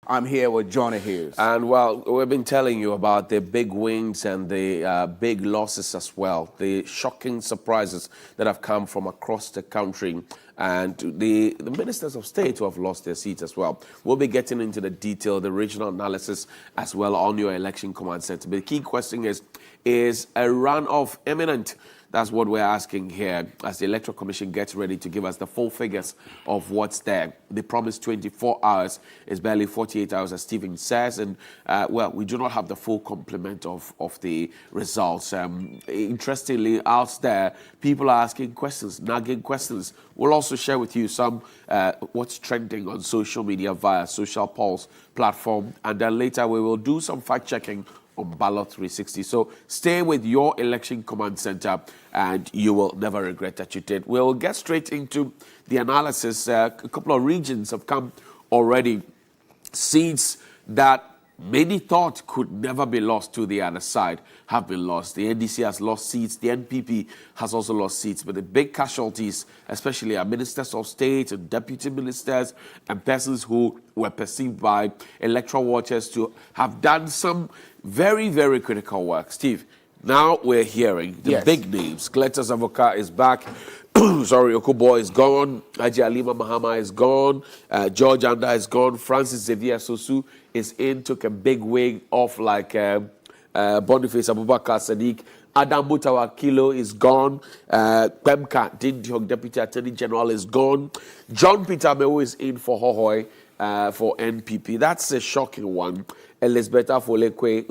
I'm here with Johnny Hughes. And well, we've been telling you about the big wins and the big losses as well, the shocking surprises that have come from across the country, and the ministers of state who have lost their seats as well. We'll be getting into the detail, the regional analysis as well on your election command center. But the key question is a runoff imminent? That's what we're asking here as the Electoral Commission gets ready to give us the full figures of what's there. They promised 24 hours. It's barely 48 hours, as Stephen says. And, well, we do not have the full complement of the results. Interestingly, out there, people are asking questions, nagging questions. We'll also share with you some what's trending on social media via Social Pulse platform. And then later we will do some fact-checking on Ballot 360. So stay with your election command center and you will never regret that you did. We'll get straight into the analysis. A couple of regions have come already. Seats that many thought could never be lost to the other side have been lost. The NDC has lost seats. The NPP has also lost seats. But the big casualties, especially our ministers of state and deputy ministers and persons who were perceived by electoral watchers to have done some very, very critical work. Steve, now we're hearing the big names. Cletus Avoka is back. Sorry, Okubo is gone. Haji Alima Mahama is gone. George Anda is gone. Francis Xavier Sosu is in, took a big wig off like Boniface Abubakar Sadiq. Adam Mutawakilo is gone. Kwemka Dindiok, Deputy Attorney General, is gone. John Peter Mewo is in for Hohoi for NPP. That's a shocking one. Elizabeth Afolekwe,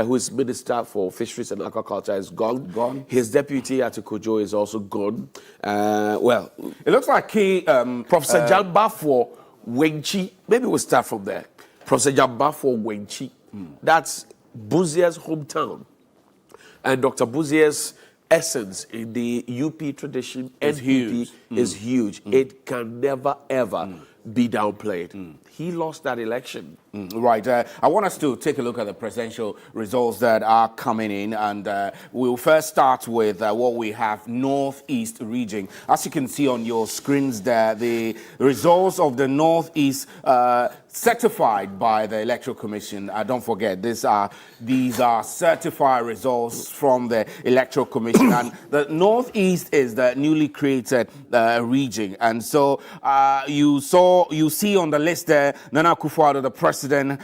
who's Minister for Fisheries and Aquaculture, is gone. His deputy, Atukojo, is also gone. Well, it looks like Professor Jamba for Wenchi. Maybe we'll start from there. Professor Jamba for Wenchi. That's Buzier's hometown. And Dr. Buzier's essence in the UP tradition, NPP, is huge. It can never, ever be downplayed. He lost that election. Right. I want us to take a look at the presidential results that are coming in, and we'll first start with what we have, Northeast region. As you can see on your screens there, the results of the Northeast certified by the Electoral Commission. Don't forget, these are certified results from the Electoral Commission, and the Northeast is the newly created region. And so you see on the list there, Nana Akufo-Addo, the president,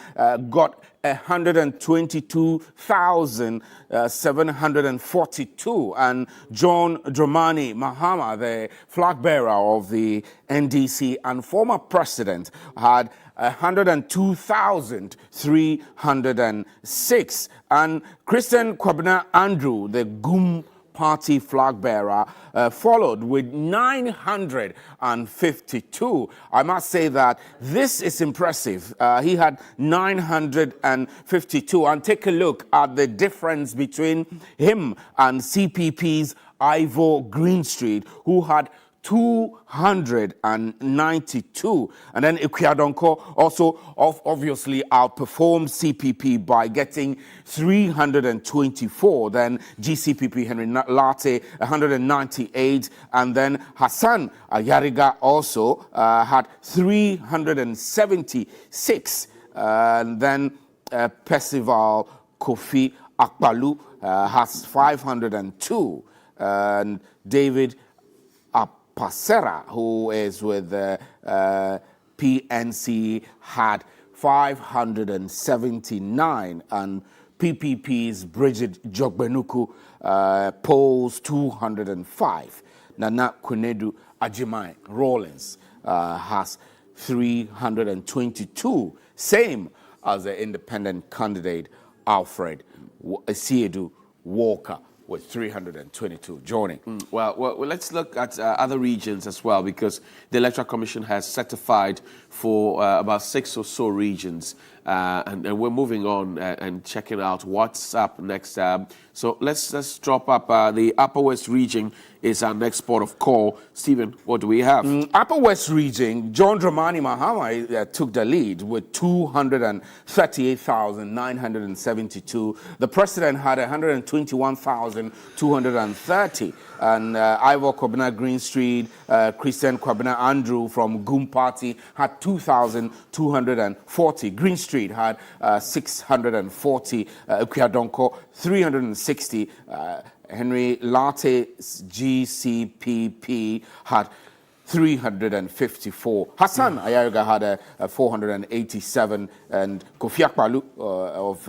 got 122,742, and John Dramani Mahama, the flag bearer of the NDC and former president, had 102,306, and Christian Kwabena Andrew, the GUM party flag bearer, followed with 952. I must say that this is impressive. He had 952. And take a look at the difference between him and CPP's Ivo Greenstreet, who had 292. And then Ikweadonko also obviously outperformed CPP by getting 324. Then GCPP Henry Latte 198. And then Hassan Ayariga also had 376. And then Percival Kofi Akpalu has 502. And David Pasera, who is with the PNC, had 579, and PPP's Bridget Jogbenuku polls 205. Nana Kunedu Ajimai Rawlins has 322, same as the independent candidate Alfred Siedu Walker with 322. Joining. Well, let's look at other regions as well, because the Electoral Commission has certified for about 6 or so regions. and we're moving on and checking out what's up next. So let's drop up. The Upper West region is our next port of call. Stephen, what do we have? Upper West region, John Dramani Mahama took the lead with 238,972. The president had 121,230. And Ivor Kwabena Green Street, Christian Kwabena Andrew from Goom Party had 2,240. Green Street had 640. Ukwadonko 360. Henry Latte's GCPP had 354. Hassan Ayariga had a 487, and Kofi Akpalu of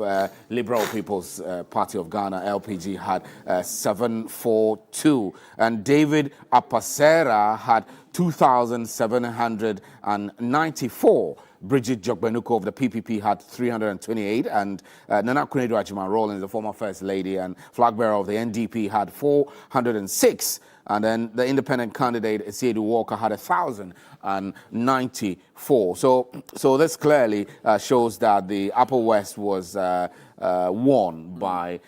Liberal People's Party of Ghana, LPG, had 742, and David Apasera had 2,794. Bridget Jogbenuko of the PPP had 328, and Nana Kunedu Ajima Rawlings, the former First Lady and flag bearer of the NDP, had 406. And then the independent candidate, Esiedu Walker, had 1,094. So this clearly shows that the Upper West was won by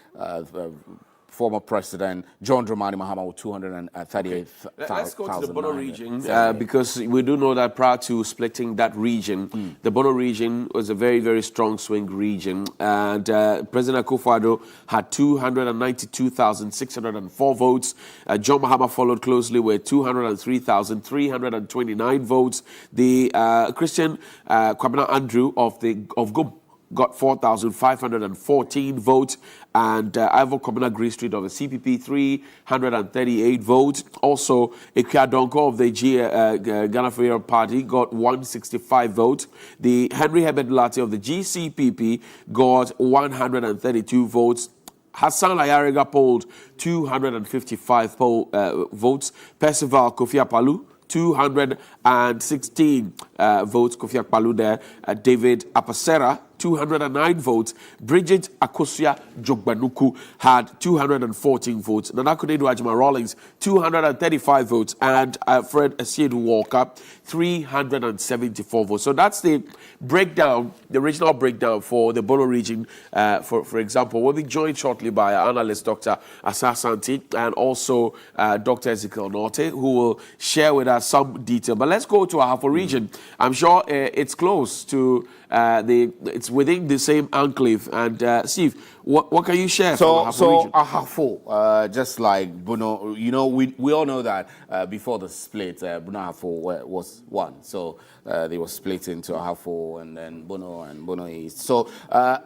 former President John Dramani Mahama with 238,000. Let's go to the Bono region because we do know that prior to splitting that region, the Bono region was a very, very strong swing region. And President Akufo-Addo had 292,604 votes. John Mahama followed closely with 203,329 votes. The Christian Kwabena Andrew of Goom got 4,514 votes, and Ivor Kwabena Green Street of the CPP 338 votes. Also, Ukwadonko of the Ghana Freedom Party got 165 votes. The Henry Herbert Latte of the GCPP got 132 votes. Hassan Ayariga polled 255 votes. Percival Kofi Akpalu 216 votes. Kofi Akpalu there. David Apasera 209 votes. Bridget Akosua Jogbenuku had 214 votes. Nana Kunedu Ajima Rawlings 235 votes, and Fred Esiedu Walker 374 votes. So that's the breakdown, the regional breakdown for the Bono region. For example, we'll be joined shortly by our analyst Dr. Asasanti and also Dr. Ezekiel Norte, who will share with us some detail. But let's go to Ahafo region. I'm sure it's close to it's within the same enclave. And Steve, what can you share from Ahafo region? Ahafo, just like Bono, we all know that before the split, Bono Ahafo was one. So they were split into Ahafo and then Bono East. So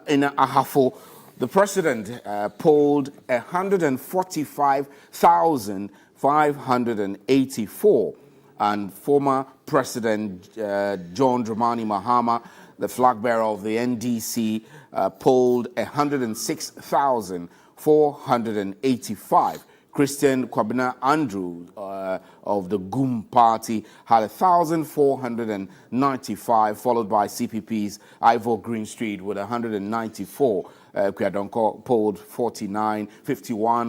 in Ahafo, the president polled 145,584, and former President John Dramani Mahama, the flag bearer of the NDC, polled 106,485. Christian Kwabena Andrew of the Goom Party had 1,495, followed by CPP's Ivor Green Street with 194. Ukwadonko polled 51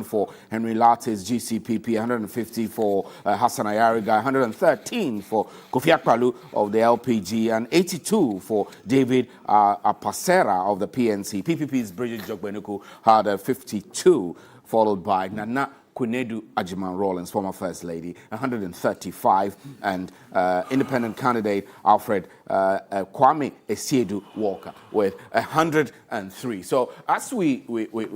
for Henry Latte's GCPP, 150 for Hassan Ayariga, 113 for Kofi Akpalu of the LPG, and 82 for David Apasera of the PNC. PPP's Bridget Jogbenuku had 52, followed by Nana Kunedu Ajima Rawlings, former First Lady, 135, and independent candidate Alfred Kwame Esiedu Walker with 103. So as we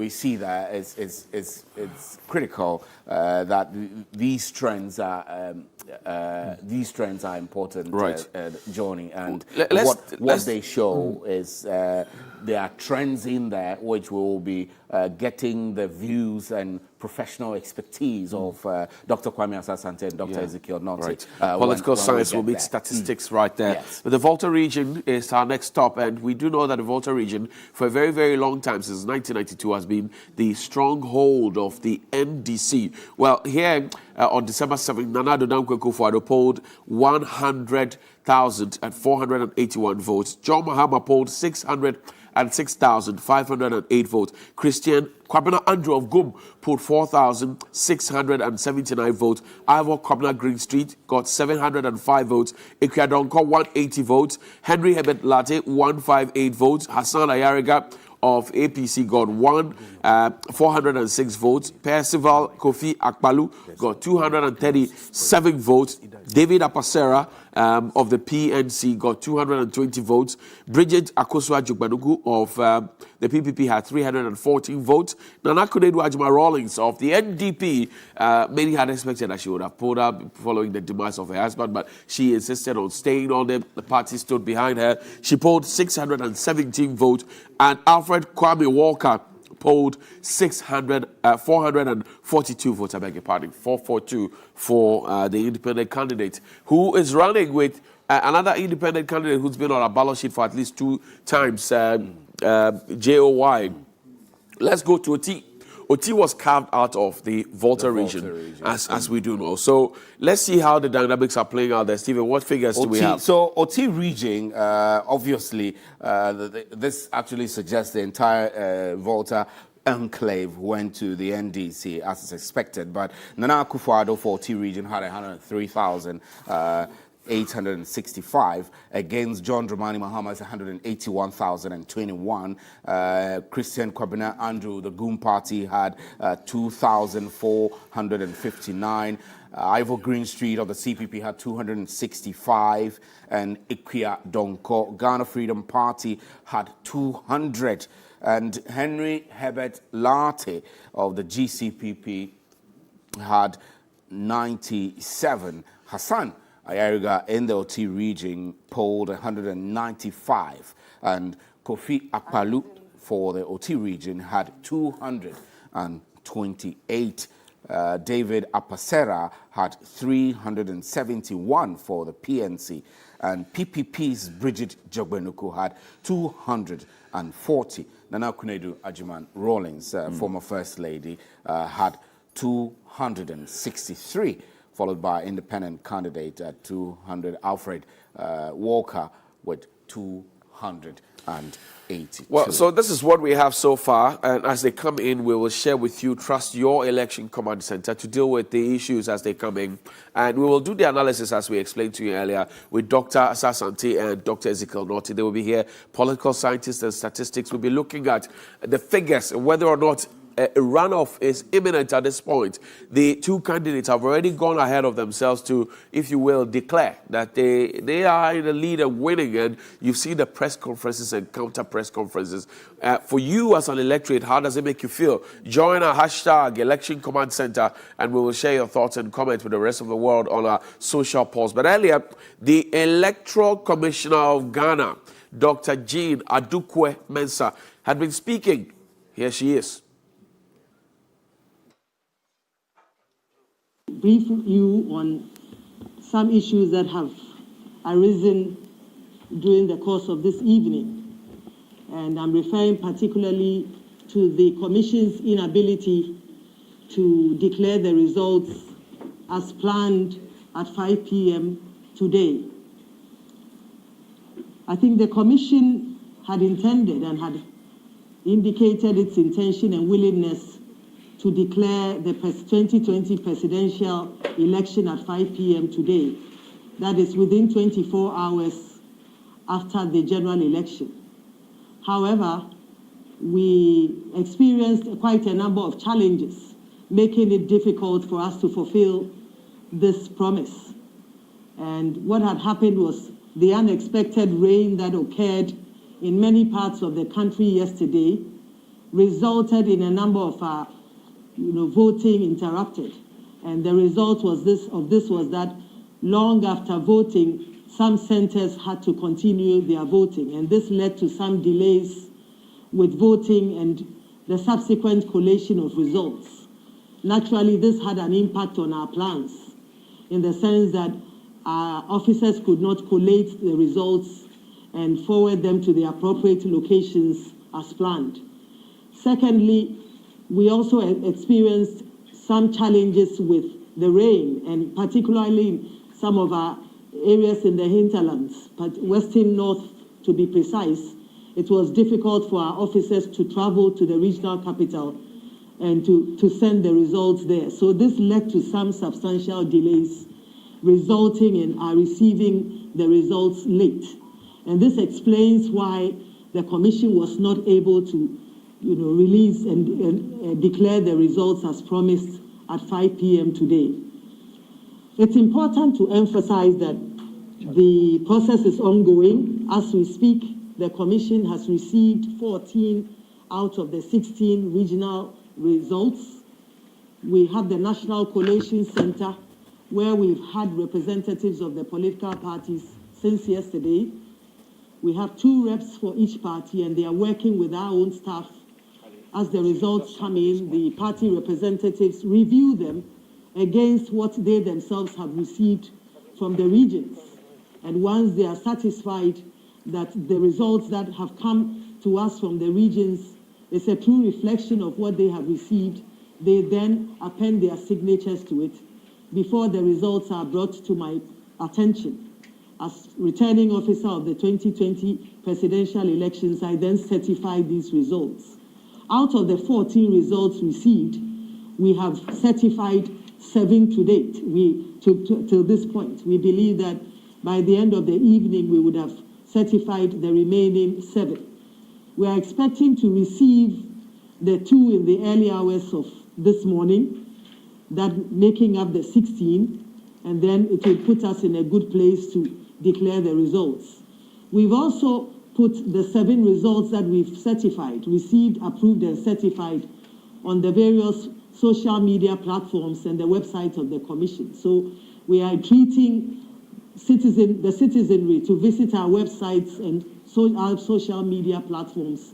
see that, it's critical that these trends are important, right, Johnny, and what they show is there are trends in there which will be getting the views and professional expertise of Dr. Kwame Asasante and Dr. Ezekiel Norte. Right. Political science will meet statistics right there. Yes. But the Volta region is our next stop, and we do know that the Volta region, for a very, very long time, since 1992, has been the stronghold of the NDC. Well, here on December 7th, Nana Addo Dankwa Akufo-Addo polled 100,481 votes. John Mahama polled 600 606,508 votes. Christian Kwabena Andrew of Gum pulled 4,679 votes. Ivor Kwabena Green Street got 705 votes. Ikriadonko 180 votes. Henry Herbert Latte 158 votes. Hassan Ayariga of APC got 406 votes. Percival Kofi Akpalu got 237 votes. David Apasera of the PNC got 220 votes. Bridget Akosua Jugbanugu of the PPP had 314 votes. Nana Kunedu Ajima Rawlings of the NDP, many had expected that she would have pulled up following the demise of her husband, but she insisted on staying on them. The party stood behind her. She polled 617 votes, and Alfred Kwame Walker polled 442 votes, I beg your pardon, 442 for the independent candidate, who is running with another independent candidate who's been on a ballot sheet for at least 2 times, JOY. Let's go to Oti. Oti was carved out of the Volta region, as we do know. So let's see how the dynamics are playing out there. Stephen, what figures do we have? So Oti region, obviously, this actually suggests the entire Volta enclave went to the NDC as is expected. But Nana Akufo-Addo for Oti region had 103,865 against John Dramani Mahama's 181,021. Christian Kwabena Andrew, the Goon Party, had 2,459. Ivor Green Street of the CPP had 265, and Ikwia Donko, Ghana Freedom Party, had 200. And Henry Herbert Latte of the GCPP had 97. Hassan Ayariga in the Oti region polled 195, and Kofi Akpalu for the Oti region had 228. David Apasera had 371 for the PNC, and PPP's Bridget Jogbenuku had 240. Nana Kunedu Ajiman Rawlings, former First Lady, had 263, followed by independent candidate at 200, Alfred Walker with 282. Well, so this is what we have so far, and as they come in, we will share with you. Trust your election command center to deal with the issues as they come in, and we will do the analysis as we explained to you earlier with Dr. Asasante and Dr. Ezekiel Norty. They will be here. Political scientists and statistics will be looking at the figures, whether or not a runoff is imminent at this point. The 2 candidates have already gone ahead of themselves to, if you will, declare that they are in the lead and winning. And you've seen the press conferences and counter press conferences. For you as an electorate, how does it make you feel? Join our hashtag Election Command Center, and we will share your thoughts and comments with the rest of the world on our social polls. But earlier, the Electoral Commissioner of Ghana, Dr. Jean Adukwe Mensah, had been speaking. Here she is. Brief you on some issues that have arisen during the course of this evening. And I'm referring particularly to the Commission's inability to declare the results as planned at 5 p.m. today. I think the Commission had intended and had indicated its intention and willingness to declare the 2020 presidential election at 5 p.m. today. That is within 24 hours after the general election. However, we experienced quite a number of challenges, making it difficult for us to fulfill this promise. And what had happened was the unexpected rain that occurred in many parts of the country yesterday resulted in a number of voting interrupted. And the result was that long after voting, some centers had to continue their voting. And this led to some delays with voting and the subsequent collation of results. Naturally, this had an impact on our plans in the sense that our officers could not collate the results and forward them to the appropriate locations as planned. Secondly, we also experienced some challenges with the rain, and particularly in some of our areas in the hinterlands, but Western North to be precise. it was difficult for our officers to travel to the regional capital and to send the results there. So this led to some substantial delays, resulting in our receiving the results late. And this explains why the commission was not able to, release and declare the results as promised at 5 p.m. today. It's important to emphasize that the process is ongoing. As we speak, the commission has received 14 out of the 16 regional results. We have the National Collation Center, where we've had representatives of the political parties since yesterday. We have 2 reps for each party, and they are working with our own staff. As the results come in, the party representatives review them against what they themselves have received from the regions. And once they are satisfied that the results that have come to us from the regions is a true reflection of what they have received, they then append their signatures to it before the results are brought to my attention. As returning officer of the 2020 presidential elections, I then certify these results. Out of the 14 results received, we have certified 7 to date. Till this point, we believe that by the end of the evening, we would have certified the remaining 7. We are expecting to receive the 2 in the early hours of this morning, that making up the 16, and then it will put us in a good place to declare the results. We've also put the 7 results that we've certified, received, approved, and certified on the various social media platforms and the website of the commission. So we are treating the citizenry to visit our websites and our social media platforms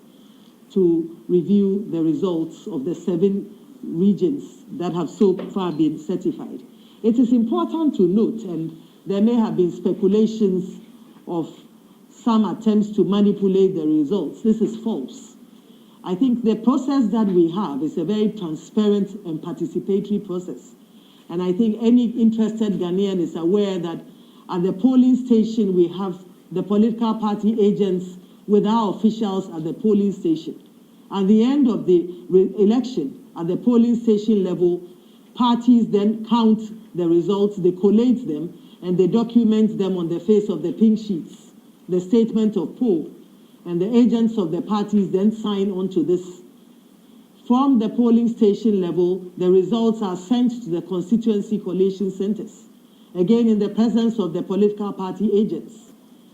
to review the results of the 7 regions that have so far been certified. It is important to note, and there may have been speculations of some attempts to manipulate the results. This is false. I think the process that we have is a very transparent and participatory process. And I think any interested Ghanaian is aware that at the polling station, we have the political party agents with our officials at the polling station. At the end of the election, at the polling station level, parties then count the results, they collate them, and they document them on the face of the pink sheets, the statement of poll, and the agents of the parties then sign on to this. From the polling station level, the results are sent to the constituency collation centers, again in the presence of the political party agents.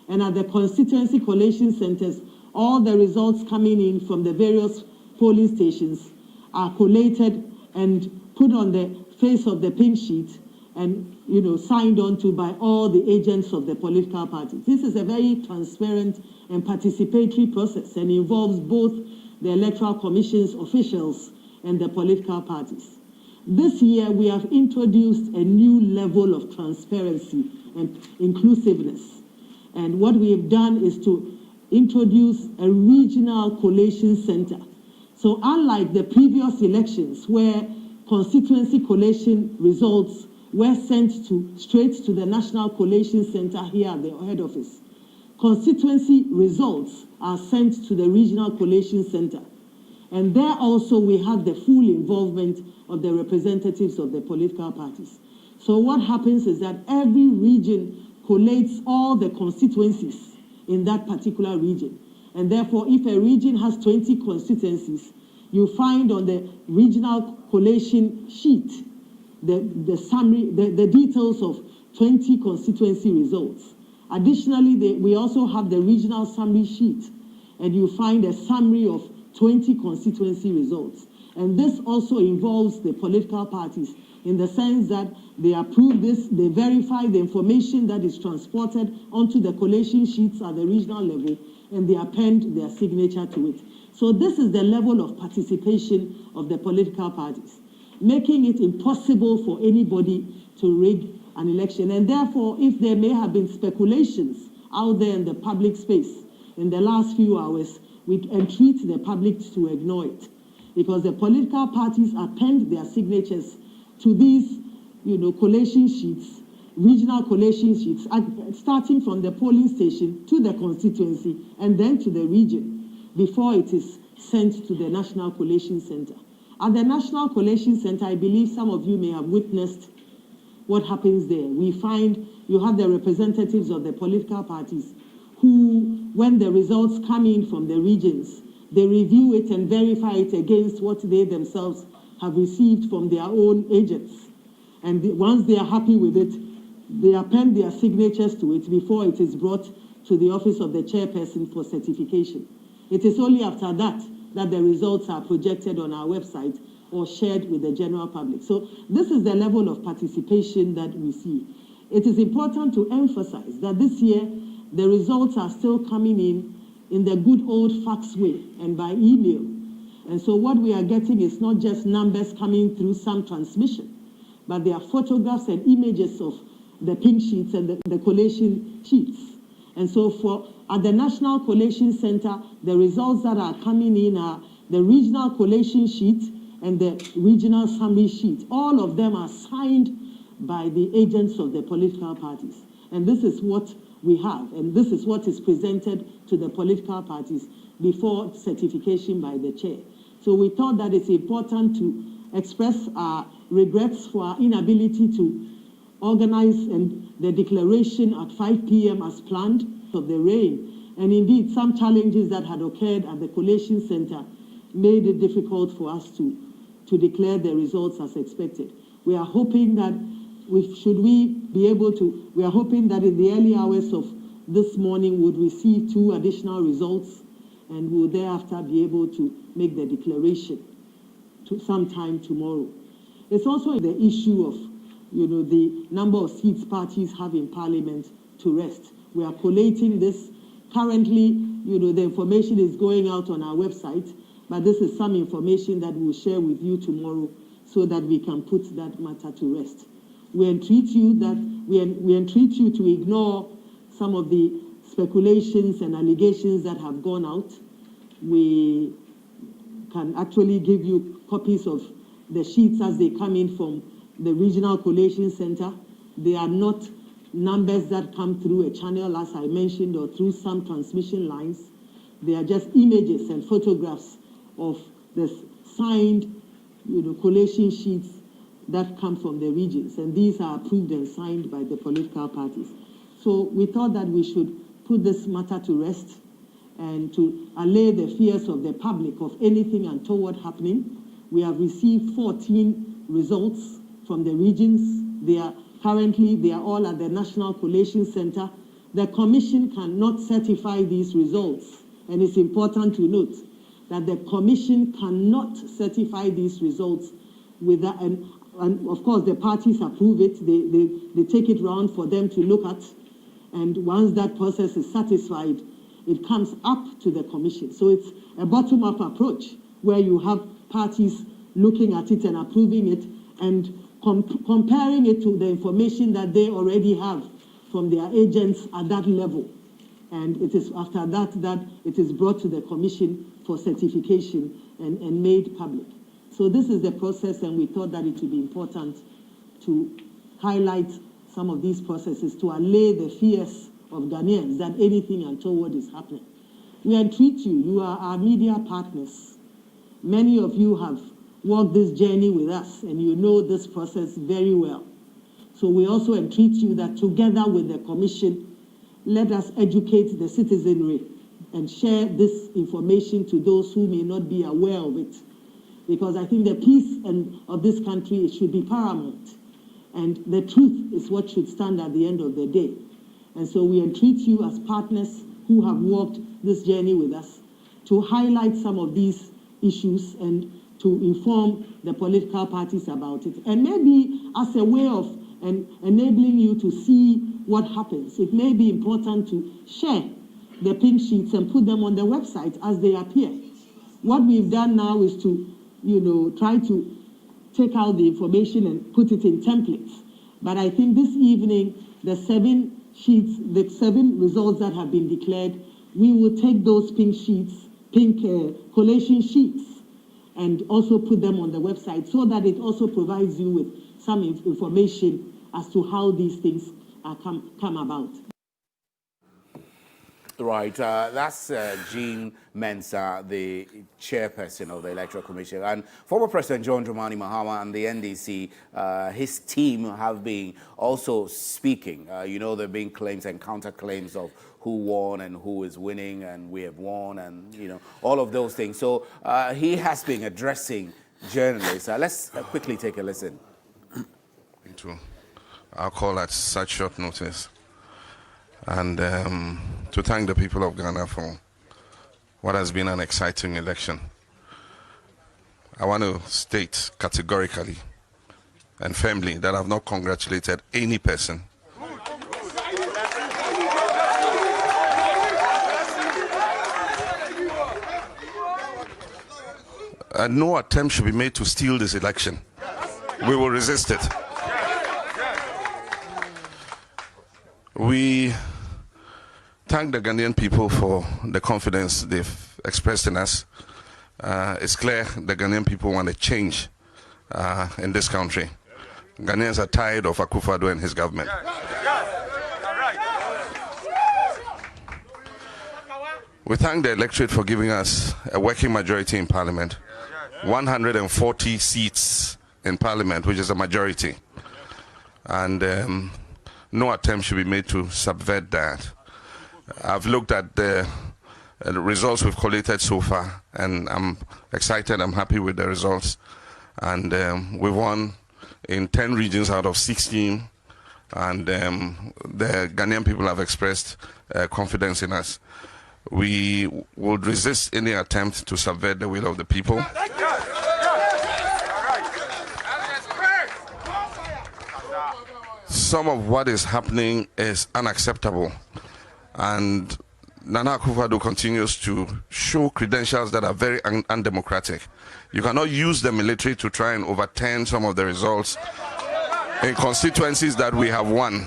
And at the constituency collation centers, all the results coming in from the various polling stations are collated and put on the face of the pink sheet and signed on to by all the agents of the political parties. This is a very transparent and participatory process and involves both the Electoral Commission's officials and the political parties. This year, we have introduced a new level of transparency and inclusiveness. And what we have done is to introduce a regional collation center. So unlike the previous elections where constituency collation results were sent straight to the National Collation Center here at the head office, constituency results are sent to the Regional Collation Center. And there also we have the full involvement of the representatives of the political parties. So what happens is that every region collates all the constituencies in that particular region. And therefore, if a region has 20 constituencies, you find on the regional collation sheet the summary, the details of 20 constituency results. Additionally, we also have the regional summary sheet, and you find a summary of 20 constituency results. And this also involves the political parties in the sense that they approve this, they verify the information that is transported onto the collation sheets at the regional level, and they append their signature to it. So this is the level of participation of the political parties, making it impossible for anybody to rig an election. And therefore, if there may have been speculations out there in the public space in the last few hours, we entreat the public to ignore it, because the political parties append their signatures to these, collation sheets, regional collation sheets, starting from the polling station to the constituency and then to the region. before it is sent to the National Collation Center. At the National Collation Center, I believe some of you may have witnessed what happens there. We find you have the representatives of the political parties who, when the results come in from the regions, they review it and verify it against what they themselves have received from their own agents. And once they are happy with it, they append their signatures to it before it is brought to the office of the chairperson for certification. It is only after that that the results are projected on our website or shared with the general public. So this is the level of participation that we see. It is important to emphasize that this year, the results are still coming in the good old fax way and by email. And so what we are getting is not just numbers coming through some transmission, but there are photographs and images of the pink sheets and the collation sheets. And so at the National Collation Center, the results that are coming in are the regional collation sheet and the regional summary sheet. All of them are signed by the agents of the political parties. And this is what we have, and this is what is presented to the political parties before certification by the chair. So we thought that it's important to express our regrets for our inability to organize and the declaration at 5 p.m. as planned of the rain. And indeed, some challenges that had occurred at the collation center made it difficult for us to declare the results as expected. We are hoping that we are hoping that in the early hours of this morning we'll receive 2 additional results and we'll thereafter be able to make the declaration sometime tomorrow. It's also the issue of, the number of seats parties have in Parliament to rest. We are collating this. Currently, the information is going out on our website, but this is some information that we'll share with you tomorrow so that we can put that matter to rest. We entreat you to ignore some of the speculations and allegations that have gone out. We can actually give you copies of the sheets as they come in from the Regional Collation Center. They are not numbers that come through a channel, as I mentioned, or through some transmission lines. They are just images and photographs of the signed, collation sheets that come from the regions, and these are approved and signed by the political parties. So we thought that we should put this matter to rest and to allay the fears of the public of anything untoward happening. We have received 14 results from the regions. They are all at the National Collation Center. The Commission cannot certify these results, and it's important to note that the Commission cannot certify these results without, and of course the parties approve it, they take it round for them to look at, and once that process is satisfied, it comes up to the Commission. So it's a bottom-up approach where you have parties looking at it and approving it and comparing it to the information that they already have from their agents at that level. And it is after that it is brought to the Commission for certification and made public. So this is the process, and we thought that it would be important to highlight some of these processes to allay the fears of Ghanaians that anything untoward is happening. We entreat you, you are our media partners. Many of you have walked this journey with us, and you know this process very well. So we also entreat you that together with the Commission, let us educate the citizenry and share this information to those who may not be aware of it. Because I think the peace of this country should be paramount. And the truth is what should stand at the end of the day. And so we entreat you as partners who have walked this journey with us to highlight some of these issues and to inform the political parties about it. And maybe as a way of enabling you to see what happens, it may be important to share the pink sheets and put them on the website as they appear. What we've done now is to, try to take out the information and put it in templates. But I think this evening, the 7 sheets, the 7 results that have been declared, we will take those pink sheets, collation sheets, and also put them on the website so that it also provides you with some information as to how these things come about. Right, that's Jean Mensah, the chairperson of the Electoral Commission. And former President John Dramani Mahama and the NDC, his team have been also speaking. You know, there have been claims and counterclaims of who won and who is winning and we have won and, you know, all of those things. So he has been addressing journalists. Let's quickly take a listen. I'll call at such short notice. And to thank the people of Ghana for what has been an exciting election. I want to state categorically and firmly that I've not congratulated any person. And no attempt should be made to steal this election. We will resist it. We thank the Ghanaian people for the confidence they've expressed in us. It's clear the Ghanaian people want a change in this country. Ghanaians are tired of Akufo-Addo and his government. We thank the electorate for giving us a working majority in Parliament, 140 seats in Parliament, which is a majority. And no attempt should be made to subvert that. I've looked at the results we've collated so far, and I'm excited, I'm happy with the results. And we've won in 10 regions out of 16, and the Ghanaian people have expressed confidence in us. We would resist any attempt to subvert the will of the people. Some of what is happening is unacceptable, and Nana Akufo-Addo continues to show credentials that are very undemocratic. You cannot use the military to try and overturn some of the results in constituencies that we have won.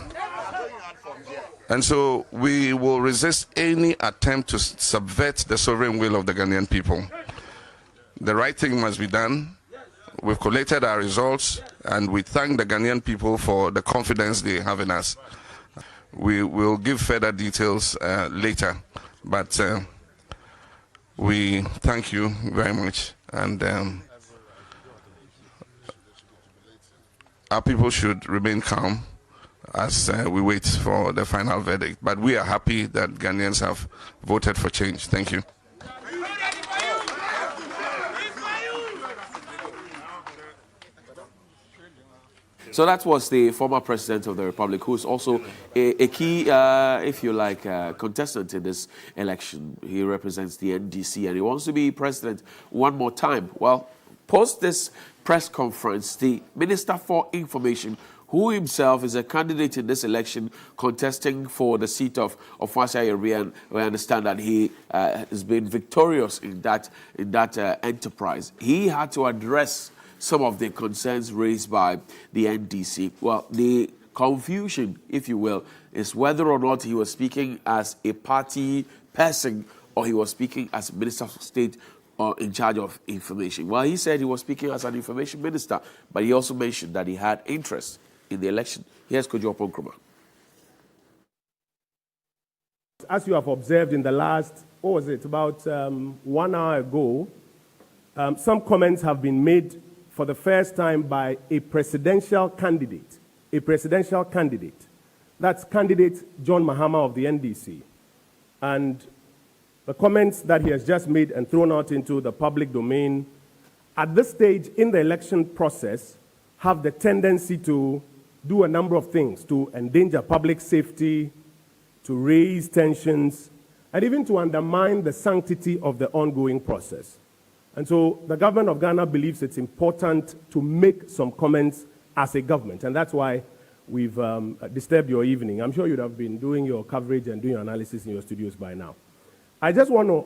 And so we will resist any attempt to subvert the sovereign will of the Ghanaian people. The right thing must be done. We've collated our results, and we thank the Ghanaian people for the confidence they have in us. We will give further details later, but we thank you very much, and our people should remain calm as we wait for the final verdict. But we are happy that Ghanaians have voted for change. Thank you. So that was the former president of the Republic, who's also a key, if you like, contestant in this election. He represents the NDC and he wants to be president one more time. Well, post this press conference, the Minister for Information, who himself is a candidate in this election contesting for the seat of Fasha Area, we understand that he has been victorious in that enterprise. He had to address some of the concerns raised by the NDC. Well, the confusion, if you will, is whether or not he was speaking as a party person or he was speaking as Minister of State in charge of information. Well, he said he was speaking as an information minister, but he also mentioned that he had interest in the election. Here's Kojo Ponkroma. As you have observed in the last, about 1 hour ago, some comments have been made for the first time by a presidential candidate. A presidential candidate. That's candidate John Mahama of the NDC. And the comments that he has just made and thrown out into the public domain, at this stage in the election process, have the tendency to do a number of things, to endanger public safety, to raise tensions, and even to undermine the sanctity of the ongoing process. And so the government of Ghana believes it's important to make some comments as a government, and that's why we've disturbed your evening. I'm sure you'd have been doing your coverage and doing your analysis in your studios by now. I just want to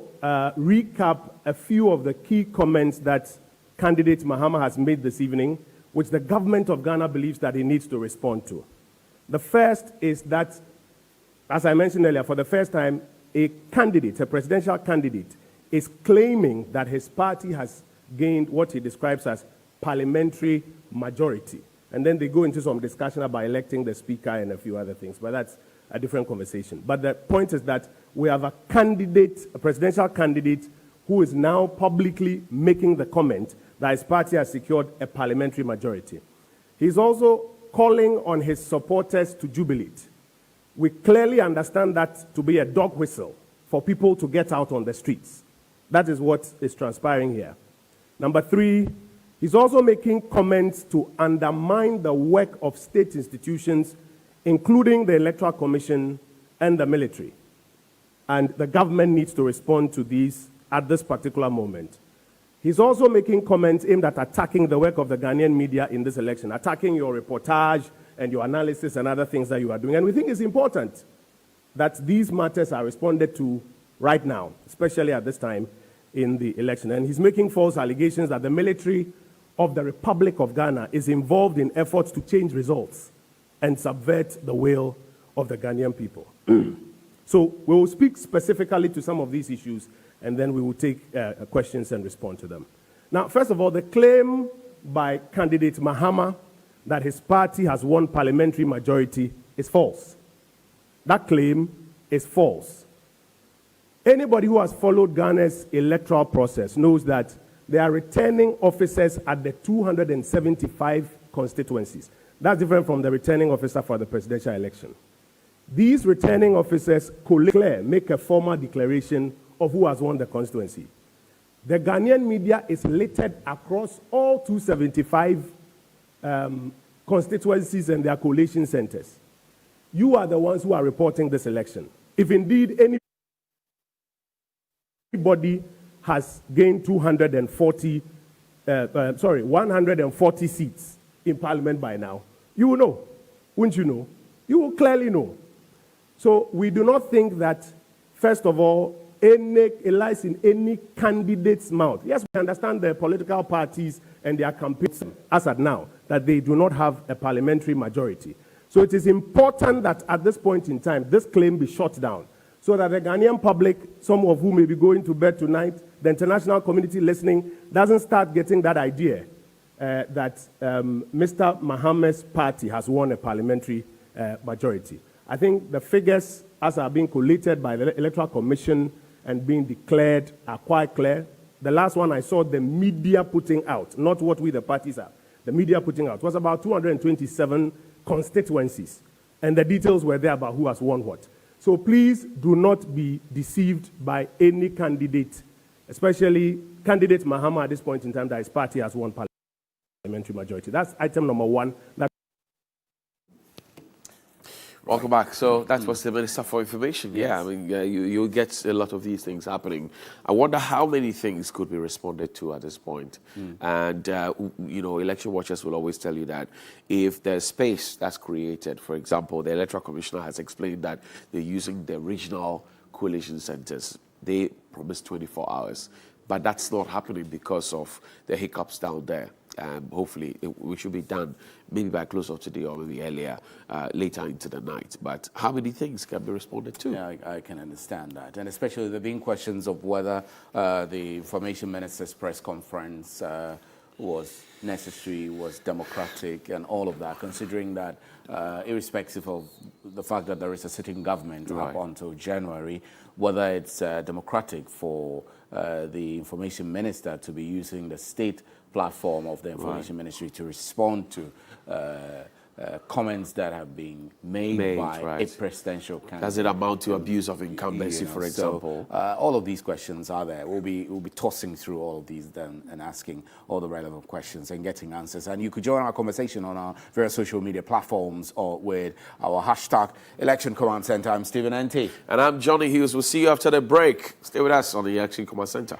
recap a few of the key comments that candidate Mahama has made this evening, which the government of Ghana believes that he needs to respond to. The first is that, as I mentioned earlier, for the first time, a candidate, a presidential candidate, is claiming that his party has gained what he describes as parliamentary majority. And then they go into some discussion about electing the speaker and a few other things, but that's a different conversation. But the point is that we have a candidate, a presidential candidate, who is now publicly making the comment that his party has secured a parliamentary majority. He's also calling on his supporters to jubilate. We clearly understand that to be a dog whistle for people to get out on the streets. That is what is transpiring here. Number three, he's also making comments to undermine the work of state institutions, including the Electoral Commission and the military. And the government needs to respond to these at this particular moment. He's also making comments aimed at attacking the work of the Ghanaian media in this election, attacking your reportage and your analysis and other things that you are doing. And we think it's important that these matters are responded to right now, especially at this time in the election. And he's making false allegations that the military of the Republic of Ghana is involved in efforts to change results and subvert the will of the Ghanaian people. So we will speak specifically to some of these issues, and then we will take questions and respond to them. Now, first of all, the claim by candidate Mahama that his party has won parliamentary majority is false. That claim is false. Anybody who has followed Ghana's electoral process knows that there are returning officers at the 275 constituencies. That's different from the returning officer for the presidential election. These returning officers make a formal declaration of who has won the constituency. The Ghanaian media is littered across all 275 constituencies and their collation centers. You are the ones who are reporting this election. If indeed anybody has gained 140 seats in parliament by now, you will know. Wouldn't you know? You will clearly know. So we do not think that, first of all, it lies in any candidate's mouth. Yes, we understand the political parties and their campaigns, as at now, that they do not have a parliamentary majority. So it is important that at this point in time, this claim be shut down, so that the Ghanaian public, some of whom may be going to bed tonight, the international community listening, doesn't start getting that idea that Mr. Mahama's party has won a parliamentary majority. I think the figures, as are being collated by the Electoral Commission and being declared, are quite clear. The last one I saw the media putting out, not what we the parties are, the media putting out, was about 227 constituencies. And the details were there about who has won what. So please do not be deceived by any candidate, especially candidate Mahama at this point in time, that his party has won parliamentary majority. That's item number one. Welcome back. So that was the Minister for Information. Yes. Yeah, I mean, you get a lot of these things happening. I wonder how many things could be responded to at this point. And, election watchers will always tell you that if there's space that's created, for example, the Electoral Commissioner has explained that they're using the regional coalition centers. They promised 24 hours. But that's not happening because of the hiccups down there. Hopefully, we should be done maybe by close of today or maybe earlier, later into the night. But how many things can be responded to? Yeah, I can understand that. And especially there being questions of whether the Information Minister's press conference was necessary, was democratic, and all of that, considering that irrespective of the fact that there is a sitting government up until January, whether it's democratic for the Information Minister to be using the state platform of the Information Ministry to respond to comments that have been made by a presidential candidate. Does it amount to abuse of incumbency, for example? So, all of these questions are there. We'll be tossing through all of these then and asking all the relevant questions and getting answers. And you could join our conversation on our various social media platforms or with our hashtag Election Command Center. I'm Stephen NT. And I'm Johnny Hughes. We'll see you after the break. Stay with us on the Election Command Center.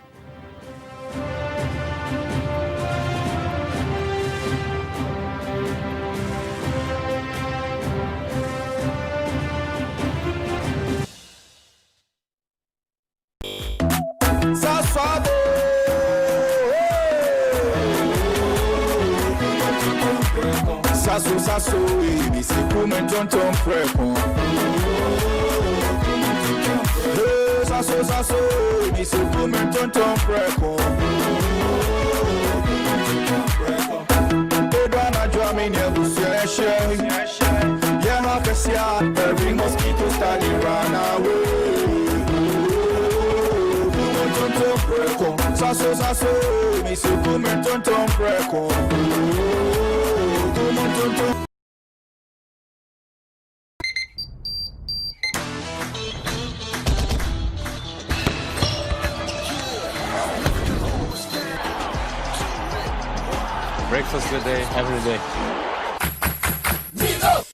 Sasso, baby, se come tonton preko. Sasso, baby, se come tonton preko. Edwana jwa me ne busye she. Yeah, ha kesia, every mosquito Sasso, sasso, me se come tonton preko. Come tonton. Breakfast good day, every day.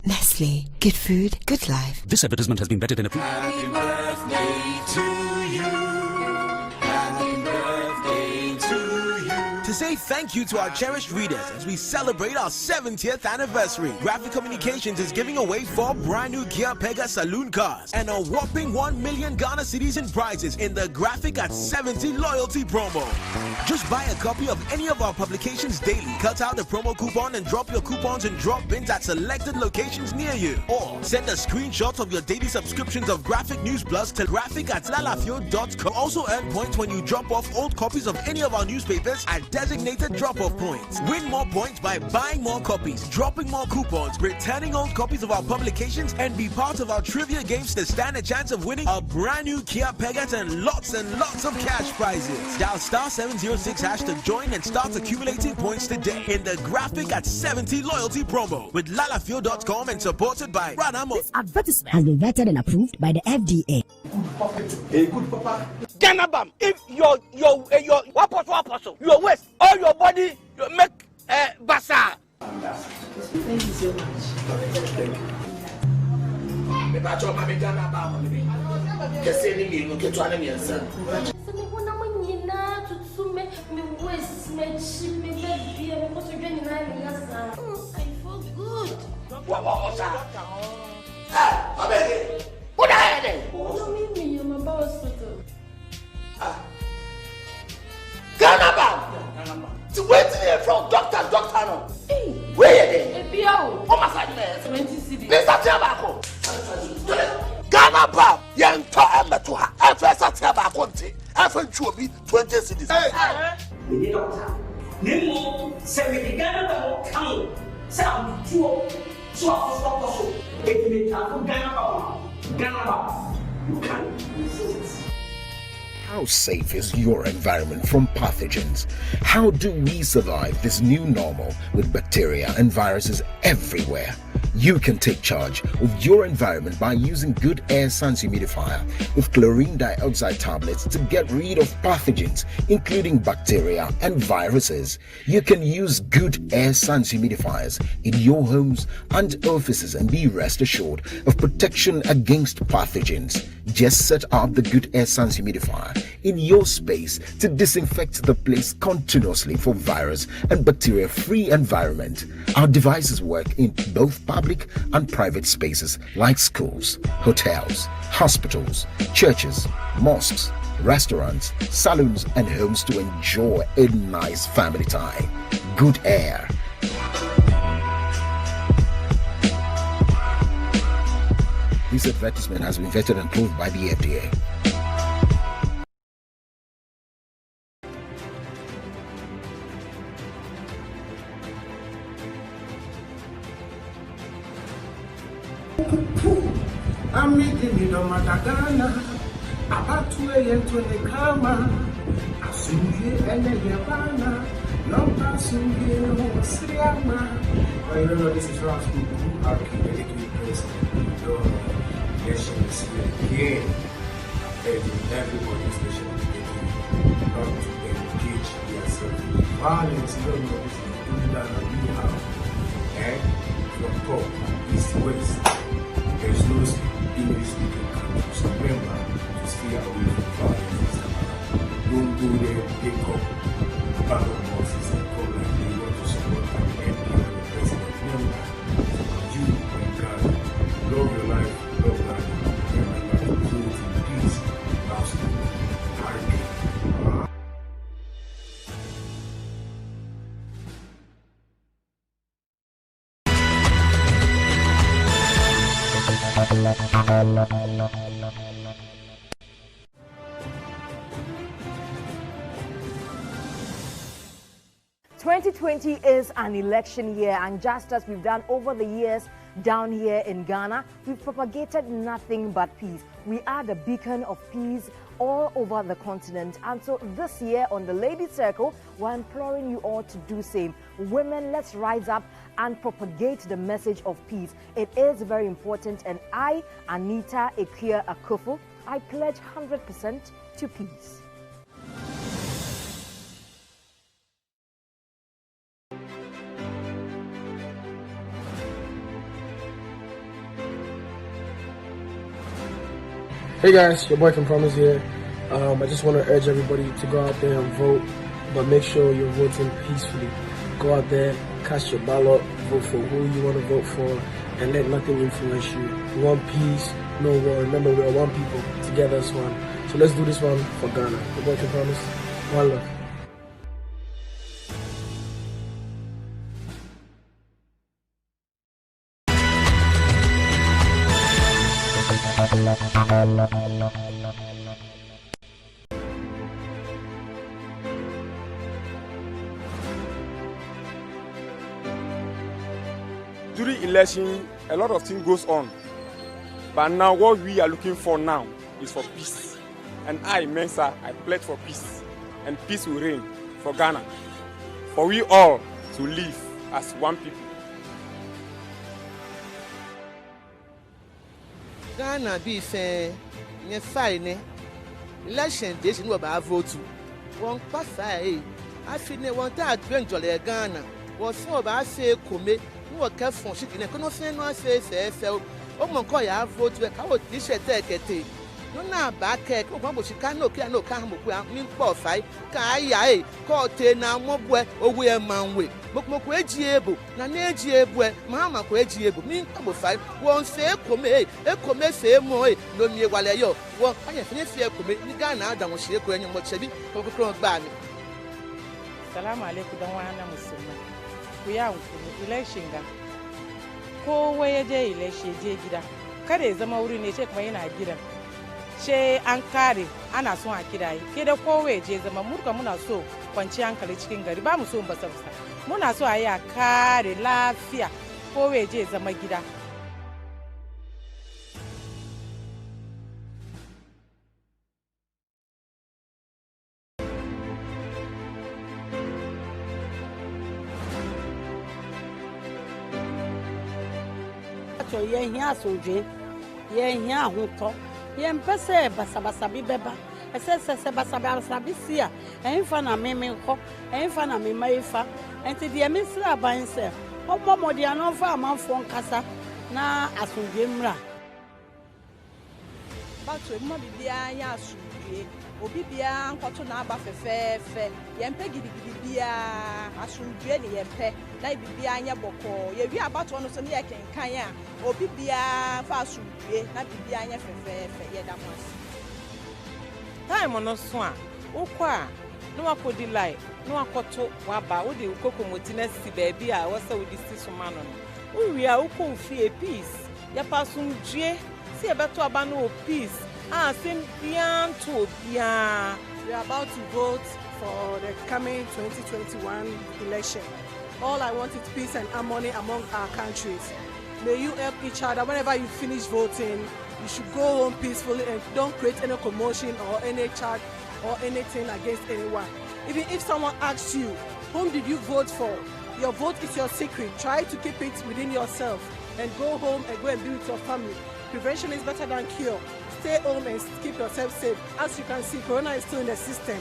Nestle, good food, good life. This advertisement has been vetted and approved. Happy birthday to you. Happy birthday to you. To say thank you to our cherished readers as we celebrate our 70th anniversary, Graphic Communications is giving away 4 brand new Kia Pega saloon cars and a whopping 1 million Ghana cedis in prizes in the Graphic at 70 loyalty promo. Just buy a copy of any of our publications daily, cut out the promo coupon and drop your coupons in drop bins at selected locations near you. Or send a screenshot of your daily subscriptions of Graphic News Plus to graphic@lalafio.com. Also earn points when you drop off old copies of any of our newspapers at designated drop-off points. Win more points by buying more copies, dropping more coupons, returning old copies of our publications, and be part of our trivia games to stand a chance of winning a brand new Kia Pega and lots of cash prizes. Dial *706# to join and start accumulating points today in the Graphic at 70 loyalty promo with lalafio.com and supported by Radamo. This advertisement has been vetted and approved by the FDA. Hey, good papa. Ganabam, if your apostle, your waist, all your body, you make bazaar. Thank you so much. Waiting here from doctor no. Where you there? Oh my God, 20 cedis. Let's start Ghana Bam, young to Emma to her. I first at Tabaconte. I found you be 20 cedis. We need doctor. Nemo, 70 Ghana come. Sound two, so it may come Ghana. You can resist. How safe is your environment from pathogens? How do we survive this new normal with bacteria and viruses everywhere? You can take charge of your environment by using Good Air Sans Humidifier with chlorine dioxide tablets to get rid of pathogens, including bacteria and viruses. You can use Good Air Sans Humidifiers in your homes and offices and be rest assured of protection against pathogens. Just set up the Good Air Sans Humidifier in your space to disinfect the place continuously for virus and bacteria-free environment. Our devices work in both public and private spaces like schools, hotels, hospitals, churches, mosques, restaurants, salons, and homes to enjoy a nice family time. Good Air. This advertisement has been vetted and approved by the FDA. I'm making it on Madagana. About 2 a.m. to the Kama. Asungi and the Yabana. Number Sungi no Sriama. I don't know, this is Ross who are communicating president. Yes, she is here again. Everybody, especially not to engage themselves in violence. You don't know this is doing that on you have. And from top, east, west. There is no English speaking country. So remember to stay away from violence. Don't go there, pick up ballot boxes and come like they want to support an MP or the president. Remember, you and God, love your life, love God, and my life, do it in peace, absolutely, harmony. ...2020 is an election year, and just as we've done over the years down here in Ghana, we've propagated nothing but peace. We are the beacon of peace all over the continent. And so this year on the Ladies Circle, we're imploring you all to do same. Women, let's rise up and propagate the message of peace. It is very important, and I, Anita Ekia Akufo, I pledge 100% to peace. Hey guys, your boy from Promise here. I just want to urge everybody to go out there and vote, but make sure you're voting peacefully. Go out there, cast your ballot, vote for who you want to vote for, and let nothing influence you. We want peace, no war. Remember, we're one people, together as one. So let's do this one for Ghana. Your boy from Promise, one love. During election, a lot of things goes on. But now what we are looking for now is for peace. And I, Mensa, I pledge for peace. And peace will reign for Ghana. For we all to live as one people. Ghana be fair, ne fine. Election days in what I vote to. One pass I feel ne want that to Ghana. Was so about say come. No careful shit in a connoisseur no say so. Oh my God, I vote to a cow t-shirt take. No na back cake, no bubble she can no mean for fight. Kai, call ten now mobwe, or we a man with. Book Mokwejiebo, Nanejiebo, Mamma Kwejiebo, mean couple fight. Won't say come, a come say more, no near Walayo. Well, I have finished here commit Ghana, than was she going to watch me, Coca-Cola Ban. Salam alaikum, don't want to Muslim. We are election. Ko waye je election je gida. Kada ya zama wuri ne ce kuma yana gidan. She an kare ana so a kidaye. Ke da ko waye je zama murka muna so kwanci hankali cikin gari ba mu so basa basa. Muna so a yi a kare lafiya ko waye je zama gida. Ye here soje, ye here hunto, ye mpese basabasabi beba, ese basabasabi sia, enfa na meme ko, enfa na mema ifa, enti de misra abanse, omo de anonfa amanfo nkasa na asunje mra. Bato mo bibia ya asunje, obi bia nkoto na aba fefefe, ye mpe gidigidi bia asunje ne ye mpe. Na bibia anya boko ye wi abato no so ne ye kenkan a obi bia fa asudue na bibia anya fefefe ye da mo ase time no so a ukwa no akodi lai no akoto waba wo de ukokomoti na si baabi a wo se wo di si so ma no no wi a ukọ fi peace ya pasundue si e beto aba no peace sem bian to bia. We are about to vote for the coming 2021 election. All I want is peace and harmony among our countries. May you help each other. Whenever you finish voting, you should go home peacefully and don't create any commotion or any charge or anything against anyone. Even if someone asks you, whom did you vote for? Your vote is your secret. Try to keep it within yourself and go home and go and be with your family. Prevention is better than cure. Stay home and keep yourself safe. As you can see, Corona is still in the system.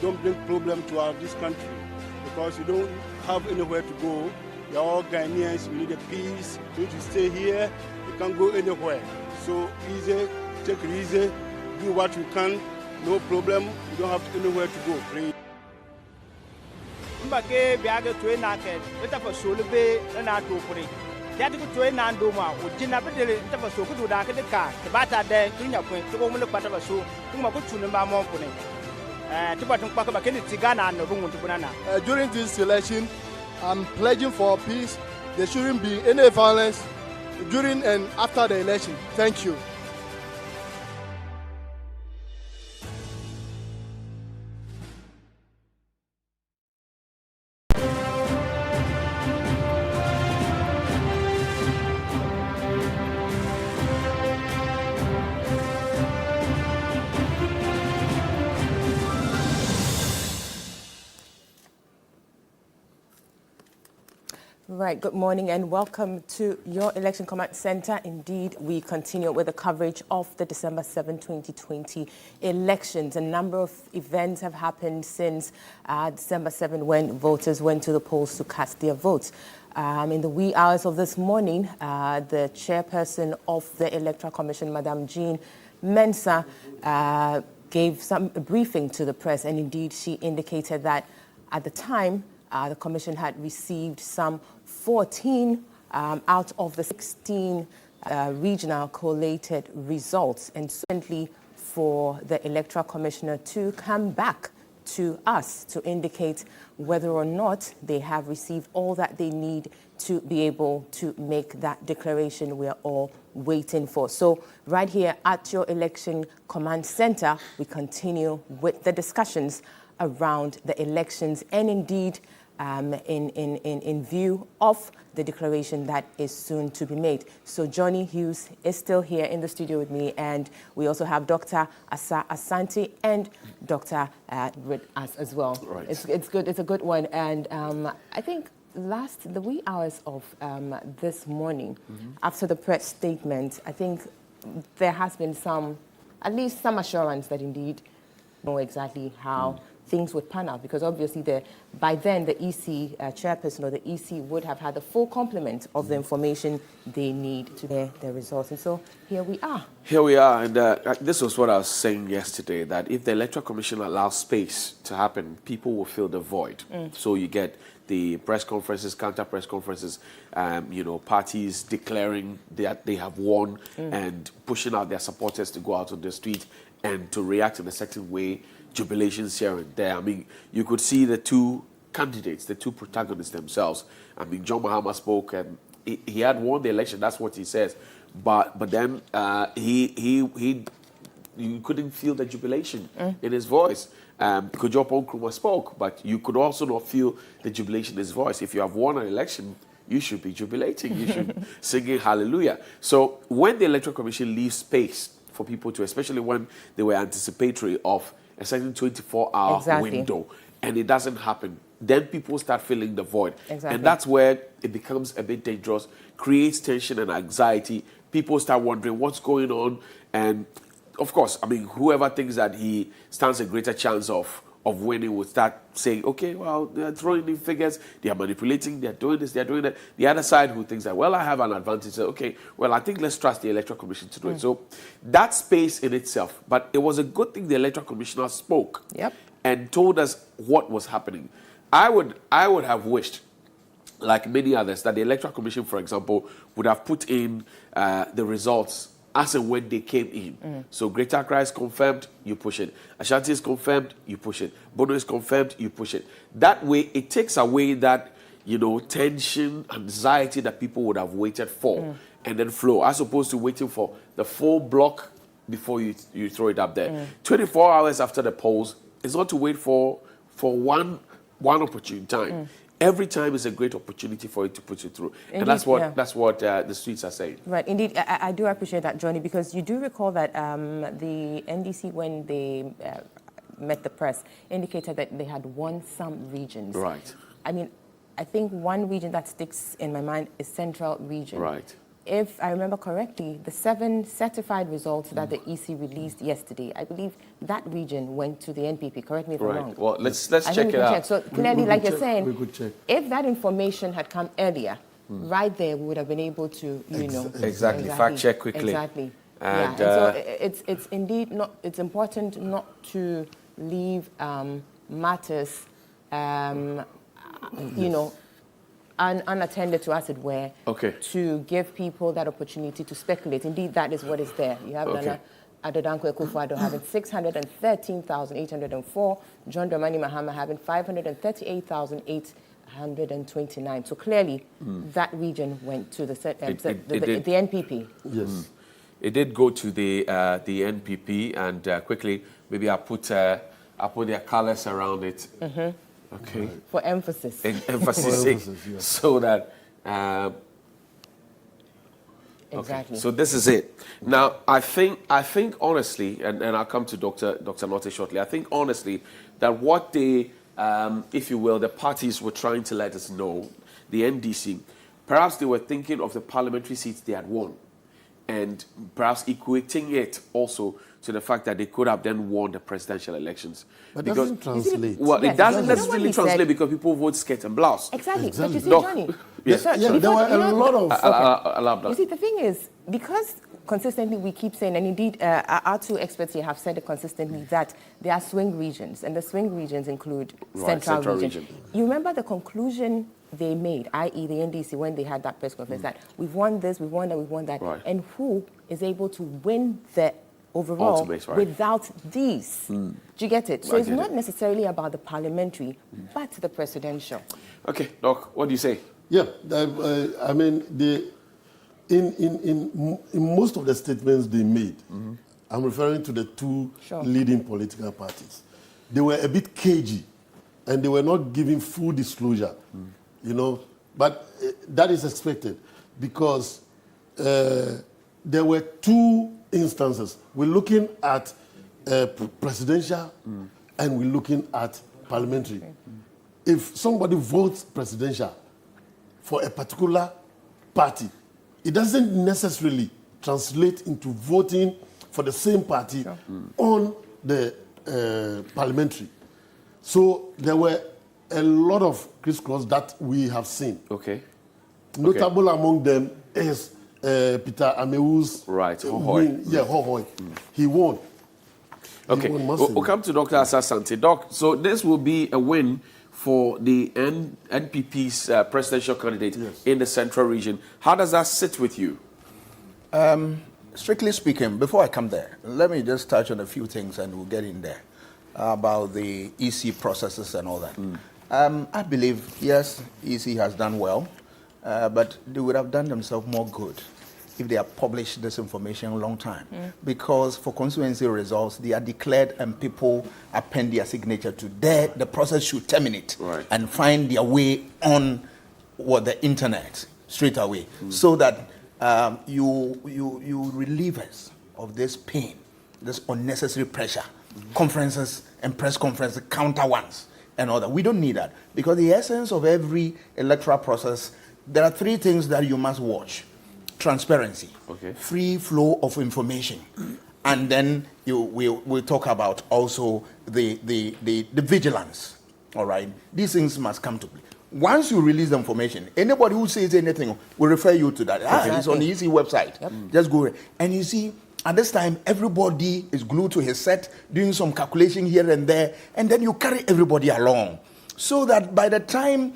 Don't bring problem to this country because you don't have anywhere to go. You're all Ghanaians, you need a peace. You need to stay here, you can't go anywhere. So easy, take it easy, do what you can, no problem, you don't have anywhere to go. Please. Mbake biaga tuwe nake, weta fa solube na to puri. Yati ku tuwe na ndoma, ujina bedele nta fa soku do da ke ka, te bata de tunya kwen, to ko mun kwata fa so, tuma ku tunu ba mon puni. During this election, I'm pledging for peace. There shouldn't be any violence during and after the election. Thank you. Right, good morning and welcome to your Election Command Center. Indeed, we continue with the coverage of the December 7, 2020 elections. A number of events have happened since December 7 when voters went to the polls to cast their votes. In the wee hours of this morning, the chairperson of the Electoral Commission, Madam Jean Mensah, gave a briefing to the press, and indeed she indicated that at the time, the Commission had received some 14 out of the 16 regional collated results, and certainly for the Electoral Commissioner to come back to us to indicate whether or not they have received all that they need to be able to make that declaration we are all waiting for. So right here at your Election Command Center, we continue with the discussions around the elections and indeed in view of the declaration that is soon to be made. So Johnny Hughes is still here in the studio with me, and we also have Dr. Asante and Dr. with us as well. Right. It's good. It's a good one. And I think the wee hours of this morning, after the press statement, I think there has been at least some assurance that indeed know exactly how things would pan out, because obviously by then the EC chairperson or the EC would have had the full complement of the information they need to get their results. And so here we are. Here we are, and this was what I was saying yesterday, that if the Electoral Commission allows space to happen, people will fill the void. So you get the press conferences, counter press conferences, parties declaring that they have won and pushing out their supporters to go out on the street and to react in a certain way, jubilations here and there. I mean, you could see the two candidates, the two protagonists themselves. I mean, John Mahama spoke and he had won the election, that's what he says. But then you couldn't feel the jubilation in his voice. Kojo Nkrumah spoke, but you could also not feel the jubilation in his voice. If you have won an election, you should be jubilating. You should singing hallelujah. So when the Electoral Commission leaves space for people to, especially when they were anticipatory of a certain 24-hour window, and it doesn't happen, then people start filling the void. And that's where it becomes a bit dangerous, creates tension and anxiety. People start wondering what's going on. And of course, I mean, whoever thinks that he stands a greater chance of winning will start saying, okay, well, they're throwing in figures, they are manipulating, they're doing this, they're doing that. The other side who thinks that, well, I have an advantage, says, okay, well, I think let's trust the Electoral Commission to do it. So that space in itself, but it was a good thing the Electoral Commissioner spoke and told us what was happening. I would have wished, like many others, that the Electoral Commission, for example, would have put in the results as and when they came in. So Greater Accra is confirmed, you push it. Ashanti is confirmed, you push it. Bono is confirmed, you push it. That way, it takes away that, tension, anxiety that people would have waited for and then flow, as opposed to waiting for the full block before you throw it up there. 24 hours after the polls is not to wait for one opportune time. Every time is a great opportunity for it to put you through. Indeed, and that's what the streets are saying. Right, indeed. I do appreciate that, Johnny, because you do recall that the NDC, when they met the press, indicated that they had won some regions. Right. I mean, I think one region that sticks in my mind is Central Region. Right. If I remember correctly, the 7 certified results that the EC released yesterday, I believe that region went to the NPP. Correct me if I'm wrong. Well, let's check it out. So clearly, like you're saying, if that information had come earlier, right there, we would have been able to, Exactly. Fact check quickly. Exactly. And so it's indeed not. It's important not to leave matters, unattended to, as it were, to give people that opportunity to speculate. Indeed, that is what is there. You have Nana Adodankwa Akufo-Addo having 613,804, John Dramani Mahama having 538,829. So clearly, that region went to the NPP. Yes. It did go to the NPP, and quickly, maybe I'll put their colors around it. Okay. For emphasis. Emphasis sake, so that. Exactly. So this is it. Now, I think honestly, and I'll come to Dr. Notte shortly. I think honestly that what they, if you will, the parties were trying to let us know the NDC, perhaps they were thinking of the parliamentary seats they had won, and perhaps equating it also to the fact that they could have then won the presidential elections. But it doesn't translate. Well, Yes, it doesn't you know necessarily what he translate said? because people vote skirt and blouse. Exactly. But you see, Doc, Johnny, yes. There were a lot of... You see, the thing is, because consistently we keep saying, and indeed our two experts here have said it consistently, that there are swing regions, and the swing regions include central region. You remember the conclusion they made, i.e. the NDC, when they had that press conference, that we've won this, we've won that, we've won that, and who is able to win the overall without these? Do you get it? So it's not necessarily about the parliamentary, but the presidential. Okay, Doc, what do you say? Yeah, I mean, in most of the statements they made, I'm referring to the two leading political parties. They were a bit cagey, and they were not giving full disclosure, you know. But that is expected because there were two instances. We're looking at presidential and we're looking at parliamentary. If somebody votes presidential for a particular party, it doesn't necessarily translate into voting for the same party on the parliamentary. So there were a lot of crisscross that we have seen. Okay. Notable among them is Peter Amewu's win. Yeah, Hohoy. He won. Okay, we'll come to Dr. Asasante. Doc, so this will be a win for the NPP's presidential candidate in the central region. How does that sit with you? Strictly speaking, before I come there, let me just touch on a few things and we'll get in there about the EC processes and all that. I believe, yes, EC has done well, but they would have done themselves more good if they have published this information a long time. Because for constituency results, they are declared and people append their signature to there. The process should terminate and find their way on the internet straight away, so that you relieve us of this pain, this unnecessary pressure, conferences and press conferences, counter ones and all that. We don't need that, because the essence of every electoral process, there are three things that you must watch. Transparency, free flow of information, and then we'll talk about also the vigilance. All right, these things must come to play. Once you release the information, anybody who says anything will refer you to that. It's on the EC website. Just go there. And you see, at this time, everybody is glued to his set, doing some calculation here and there, and then you carry everybody along, so that by the time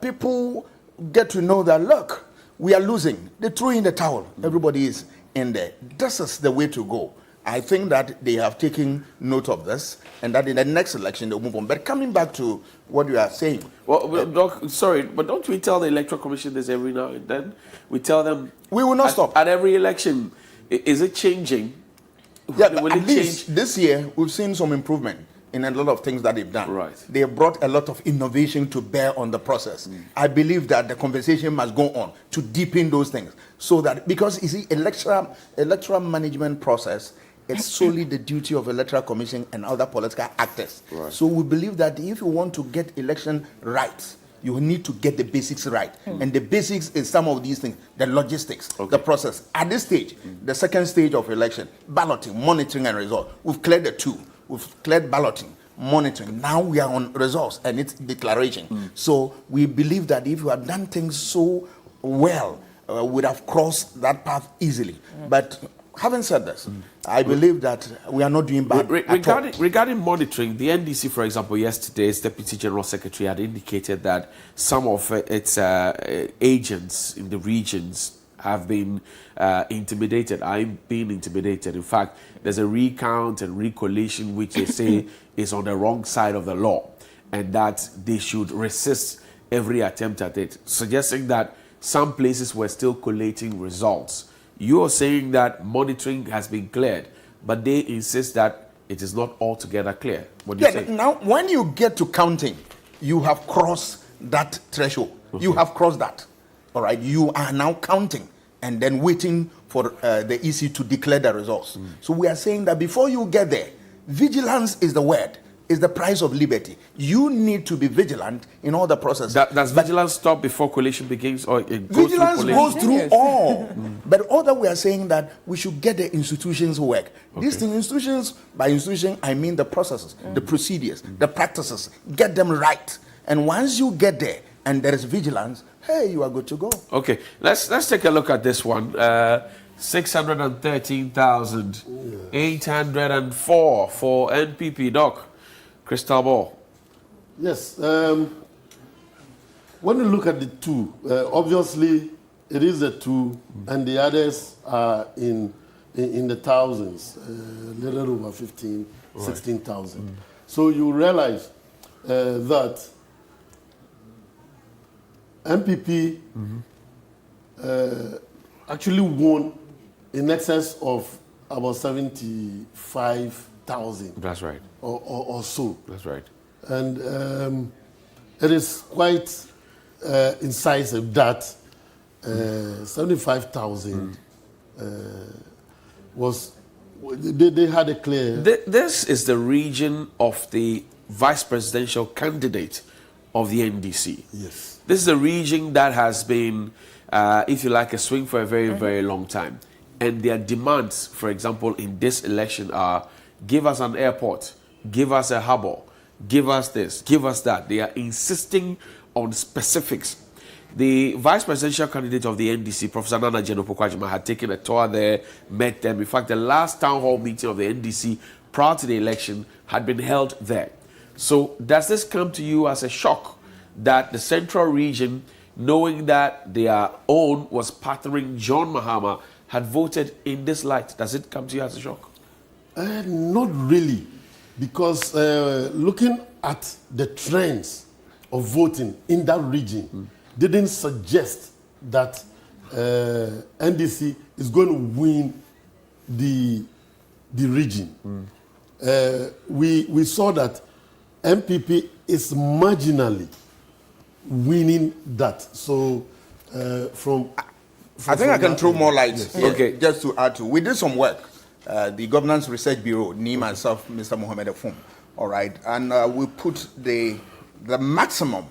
people get to know that, look, we are losing, they throw in the towel, everybody is in there. This is the way to go. I think that they have taken note of this, and that in the next election they'll move on. But coming back to what you are saying. Well, Doc, sorry, but don't we tell the Electoral Commission this every now and then? We tell them... We will not stop. At every election. Is it changing? Yeah, but at least this year we've seen some improvement in a lot of things that they've done. They have brought a lot of innovation to bear on the process. I believe that the conversation must go on to deepen those things, so that, because you see, electoral management process, it's solely the duty of Electoral Commission and other political actors. So we believe that if you want to get election right, you need to get the basics right. And the basics is some of these things, the logistics, the process. At this stage, the second stage of election, balloting, monitoring and result, we've cleared the two. We've cleared balloting, monitoring. Now we are on results and its declaration. So we believe that if you had done things so well, we would have crossed that path easily. But having said this, I believe that we are not doing bad regarding monitoring, the NDC, for example, yesterday's Deputy General Secretary had indicated that some of its agents in the regions have been intimidated. I'm being intimidated. In fact, there's a recount and recollation which they say is on the wrong side of the law, and that they should resist every attempt at it, suggesting that some places were still collating results. You're saying that monitoring has been cleared, but they insist that it is not altogether clear. What do you say? Now, when you get to counting, you have crossed that threshold. You have crossed that. All right, you are now counting and then waiting for the EC to declare the results. So we are saying that before you get there, vigilance is the word. is the price of liberty. You need to be vigilant in all the process. Does vigilance stop before coalition begins, or it goes vigilance through goes through all? But all that we are saying that we should get the institutions work. These things, institutions, by institution I mean the processes, the procedures, the practices. Get them right, and once you get there and there is vigilance, hey, you are good to go. Okay, let's take a look at this one. 613,804 for NPP. Doc, crystal ball. Yes. When you look at the two, obviously it is the two, and the others are in the thousands, little over 15, 16,000. So you realize that MPP actually won in excess of about 75,000. That's right. Or so. That's right. And it is quite incisive that 75,000 was, they had a clear... This is the region of the vice presidential candidate of the NDC. Yes. This is a region that has been, if you like, a swing for a very, very long time. And their demands, for example, in this election are, give us an airport, give us a harbour, give us this, give us that. They are insisting on specifics. The vice presidential candidate of the NDC, Professor Nana Jeno-Pokwajima, had taken a tour there, met them. In fact, the last town hall meeting of the NDC prior to the election had been held there. So does this come to you as a shock that the central region, knowing that their own was partnering John Mahama, had voted in this light? Does it come to you as a shock? Not really, because looking at the trends of voting in that region didn't suggest that NDC is going to win the region. We saw that MPP is marginally winning that. So I think I can throw more light. Yes. Okay, just to add to, we did some work. The Governance Research Bureau, me, myself, Mr. Mohamed Afum, all right, and we put the maximum,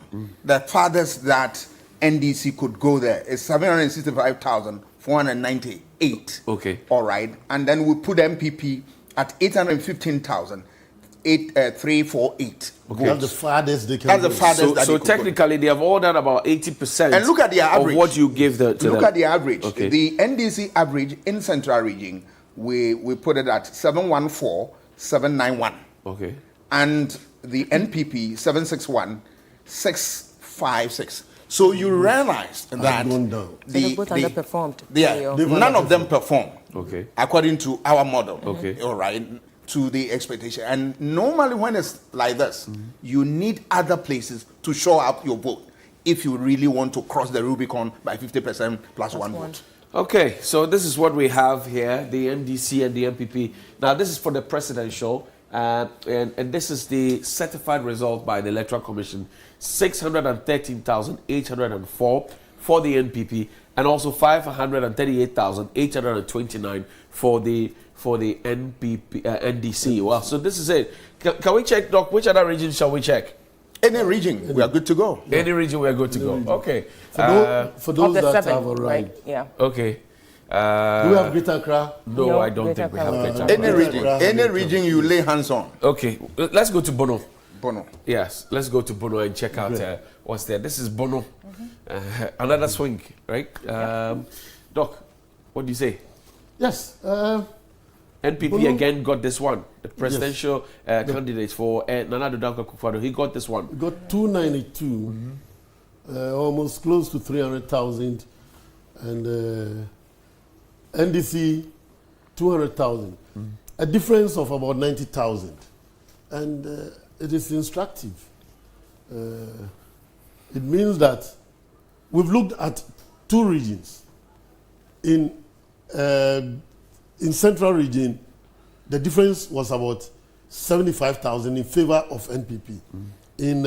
the farthest that NDC could go there is 765,498. Okay. All right, and then we put MPP at 815,348. Okay. That's the farthest they can That's the go. farthest So technically, they have all done about 80% and look at the average of what you give to them. Look at the average. Okay. The NDC average in Central Region, we put it at 714,791. Okay. And the NPP 761,656. So you realize that they both underperformed. None of them perform. Okay. According to our model. Okay. All right. To the expectation. And normally when it's like this, you need other places to show up your vote if you really want to cross the Rubicon by 50% plus one vote. Okay, so this is what we have here, the NDC and the MPP. Now, this is for the presidential, and this is the certified result by the Electoral Commission, 613,804 for the NPP, and also 538,829 for the NDC. Well, so this is it. Can we check, Doc, which other region shall we check? Any region, we are good to go. Any region, we are good to go. Okay. For those that have arrived. Right? Yeah. Okay. Do we have Greater Accra? No, I don't think we have Greater Accra. Any region you lay hands on. Okay, let's go to Bono. Bono. Yes, let's go to Bono and check out what's there. This is Bono. Another swing, right? Doc, what do you say? Yes. NPP Bono again got this one. The presidential candidate for Nana Addo Dankwa Akufo-Addo, he got this one. He got 292, almost close to 300,000, and NDC 200,000. A difference of about 90,000, and it is instructive. It means that we've looked at two regions. In Central Region, the difference was about 75,000 in favor of NPP. In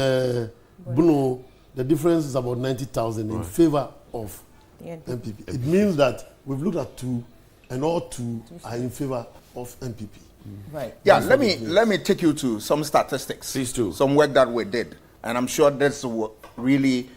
Bono, the difference is about 90,000 in favor of NPP. It means that we've looked at two, and all two are in favor of NPP. Right. Yeah, let me take you to some statistics. Please do. Some work that we did, and I'm sure this will really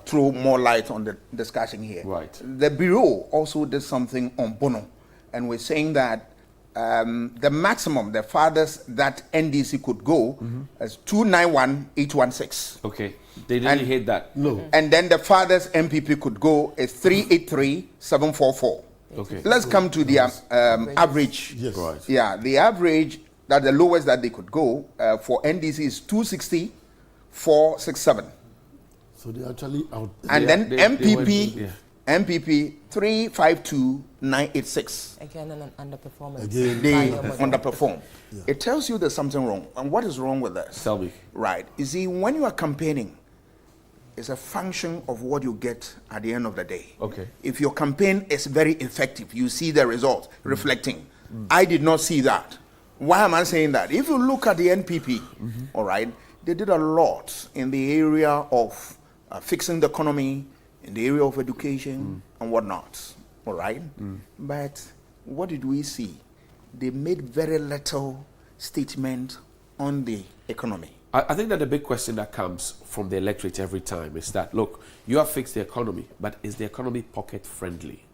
throw more light on the discussion here. Right. The Bureau also did something on Bono, and we're saying that the maximum, the farthest that NDC could go is 291,816. Okay. They didn't hit that. No. And then the farthest MPP could go is 383,744. Okay. Let's come to the average. Yes. Right. Yeah, the average, that the lowest that they could go for NDC is 260,467. So they actually out. And then they MPP, went- MPP 352,986. Again, an underperformance. Again. They By your underperform. It tells you there's something wrong. And what is wrong with this? Tell me. Right. You see, when you are campaigning, it's a function of what you get at the end of the day. Okay. If your campaign is very effective, you see the result reflecting. I did not see that. Why am I saying that? If you look at the NPP, all right, they did a lot in the area of fixing the economy, in the area of education and whatnot, all right? But what did we see? They made very little statement on the economy. I think that the big question that comes from the electorate every time is that, look, you have fixed the economy, but is the economy pocket friendly?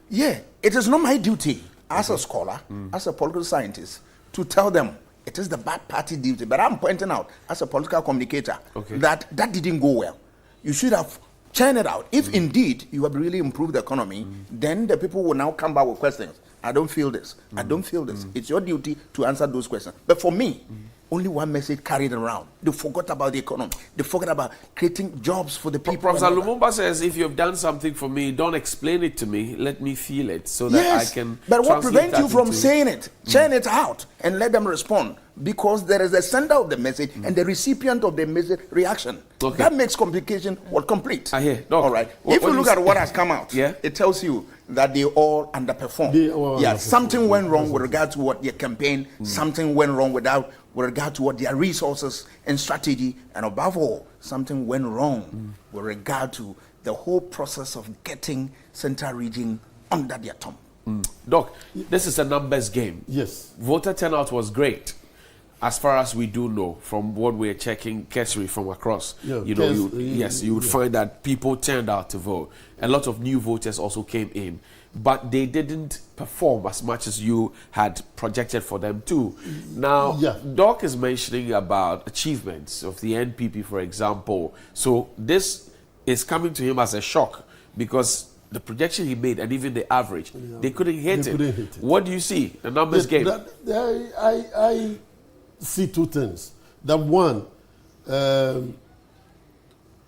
Yeah, it is not my duty as a scholar, as a political scientist, to tell them it is the bad party duty. But I'm pointing out, as a political communicator, that didn't go well. You should have churned it out. If indeed you have really improved the economy, then the people will now come back with questions. I don't feel this. I don't feel this. It's your duty to answer those questions. But for me, only one message carried around. They forgot about the economy. They forgot about creating jobs for the people. Professor Lumumba says, if you've done something for me, don't explain it to me. Let me feel it so that I can. But what translate prevents you that from into- saying it? Churn it out and let them respond. Because there is a sender of the message and the recipient of the message reaction. Okay. That makes communication complete. I hear. No. All right. If you look at what has come out, it tells you that they all underperformed. Something went wrong with regard to what their campaign, something went wrong with regard to what their resources and strategy, and above all, something went wrong with regard to the whole process of getting Central Region under their thumb. Doc, this is a numbers game. Yes. Voter turnout was great. As far as we do know, from what we're checking cursory from across, Yeah, you would find that people turned out to vote. A lot of new voters also came in, but they didn't perform as much as you had projected for them to. Now, Doc is mentioning about achievements of the NPP, for example. So this is coming to him as a shock because the projection he made and even the average, they couldn't hit it. What do you see? The numbers game. I see two things. That one,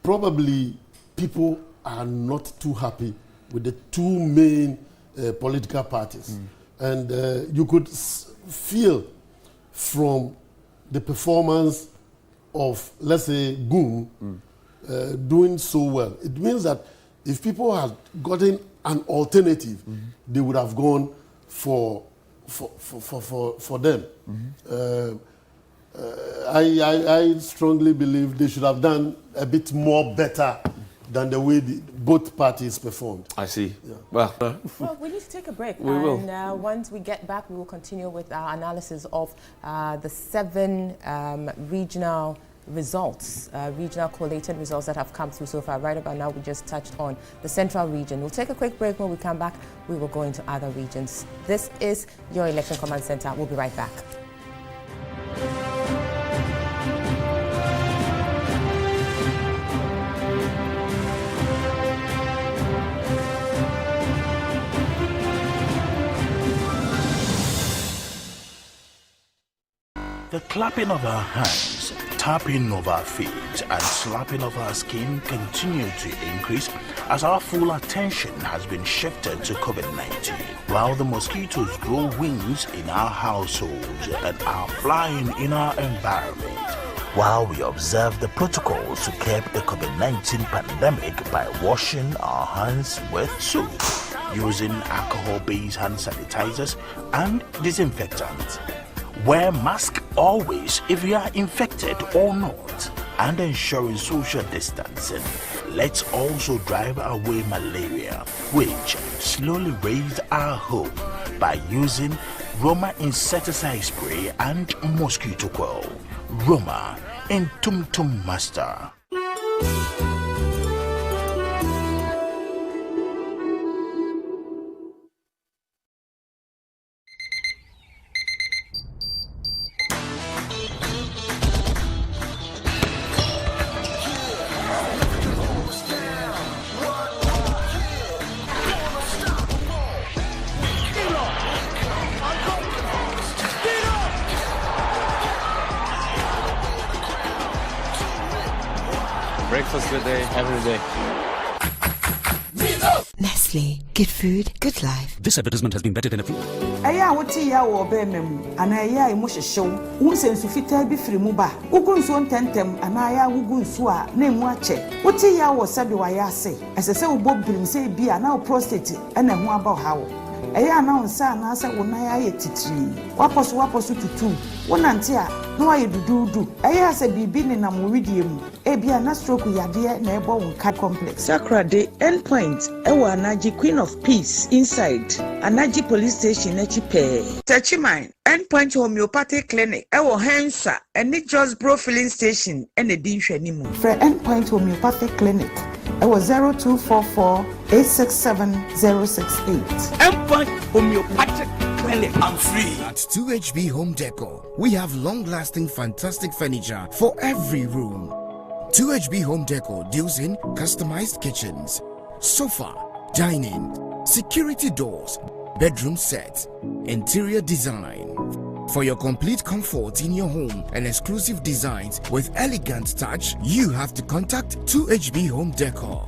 probably people are not too happy with the two main political parties. And you could feel from the performance of, let's say, GUM doing so well. It means that if people had gotten an alternative, they would have gone for them. I strongly believe they should have done a bit more better than the way both parties performed. I see. Yeah. Well, we need to take a break. We will. And once we get back, we will continue with our analysis of the 7 regional results, regional collated results that have come through so far. Right about now, we just touched on the Central Region. We'll take a quick break. When we come back, we will go into other regions. This is your Election Command Center. We'll be right back. The clapping of our hands, tapping of our feet, and slapping of our skin continue to increase as our full attention has been shifted to COVID-19. While the mosquitoes grow wings in our households and are flying in our environment, while we observe the protocols to curb the COVID-19 pandemic by washing our hands with soap, using alcohol-based hand sanitizers and disinfectants. Wear mask always if you are infected or not, and ensuring social distancing. Let's also drive away malaria, which slowly raised our hope by using Roma insecticide spray and mosquito coil. Roma in Tum Tum Master. Breakfast good day, every day. Nestle, good food, good life. This advertisement has been vetted in a few. Aya woti ya wo be mem ana ya imo hyehyew wo sensu fitaa bi firi mu ba gugu nsu ntentem ana ya gugu nsu a na emu ache woti ya wo sabe wa ya ase esese wo bobirim se bi ana prostate ana hu aba ha wo eya na onsa na ase wo na ya ye titiri waposo tutu wonante a na wa ye dududu eya se bibi ne na moridie mu ebia na stroke yade na ebo wonka complex sakra de endpoint ewo anaji queen of peace inside anaji police station echipe Tachiman endpoint homeopathic clinic ewo hensa eni just bro filling station ene di hwanimu for endpoint homeopathic clinic ewo 0244 867068 endpoint homeopathic clinic. I'm free. At 2HB Home Decor, we have long-lasting, fantastic furniture for every room. 2HB Home Decor deals in customized kitchens, sofa, dining, security doors, bedroom sets, interior design. For your complete comfort in your home and exclusive designs with elegant touch, you have to contact 2HB Home Decor.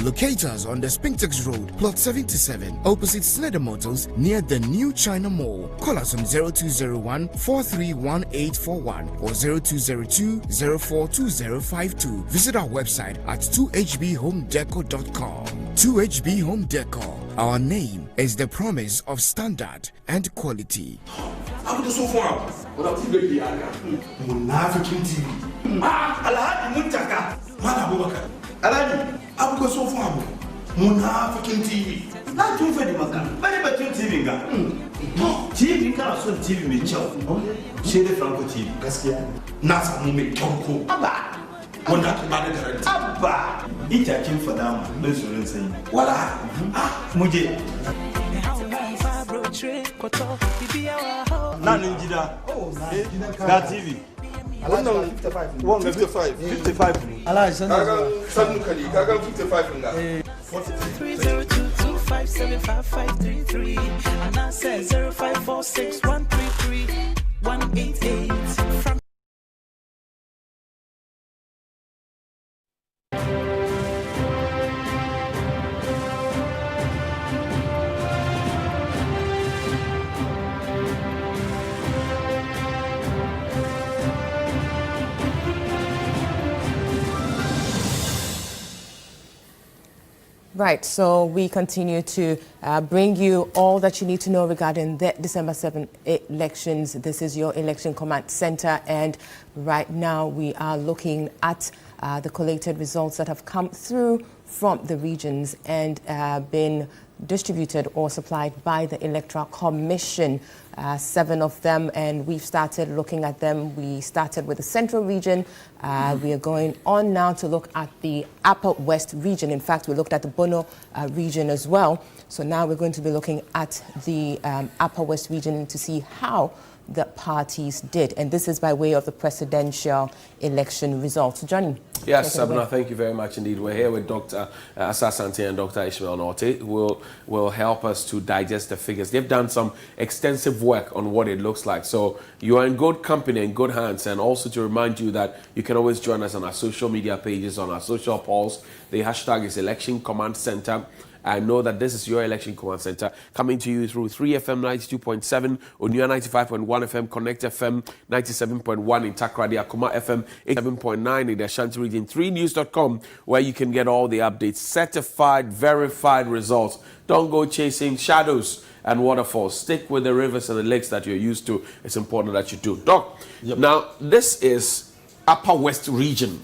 Locate us on the Spintex Road, plot 77, opposite Snedder Motors, near the New China Mall. Call us on 0201 431841 or 0202 042052. Visit our website at 2hbhomedeco.com. 2HB Home Decor. Our name is the promise of standard and quality. I'm the sofa. What up, baby? Munafikin TV. Alhaji Muntaka. Mana Abubakar. Alhaji. I'm going so far. Munafikin TV. Not too funny, Makan. Very much TV. TV can also TV me chow. Shade Franco TV. Gaskia. Nasa Mumi Chonko. Abba. One that bad guarantee. Abba. Each a king for them. No sooner say. Voila. Muje. Nanjida. That TV. 55. 55. Allah, 55 nga. 3022575533 and I said 0546133188 from Right, so we continue to bring you all that you need to know regarding the December 7 elections. This is your Election Command Center, and right now we are looking at the collated results that have come through from the regions and been distributed or supplied by the Electoral Commission. 7 of them, and we've started looking at them. We started with the Central region. We are going on now to look at the Upper West region. In fact, we looked at the Bono region as well. So now we're going to be looking at the Upper West region to see how the parties did. And this is by way of the presidential election results. Johnny. Yes, Sabina, thank you very much indeed. We're here with Dr. Asasante and Dr. Ishmael Norte, who will help us to digest the figures. They've done some extensive work on what it looks like. So you are in good company, in good hands. And also to remind you that you can always join us on our social media pages, on our social polls. The hashtag is Election Command Center. I know that this is your Election Command Center coming to you through 3FM 92.7, Onua 95.1 FM, Connect FM 97.1 in Takrady, Akuma FM 87.9 in the Ashanti region, 3news.com, where you can get all the updates, certified, verified results. Don't go chasing shadows and waterfalls. Stick with the rivers and the lakes that you're used to. It's important that you do. Doc, now this is Upper West region.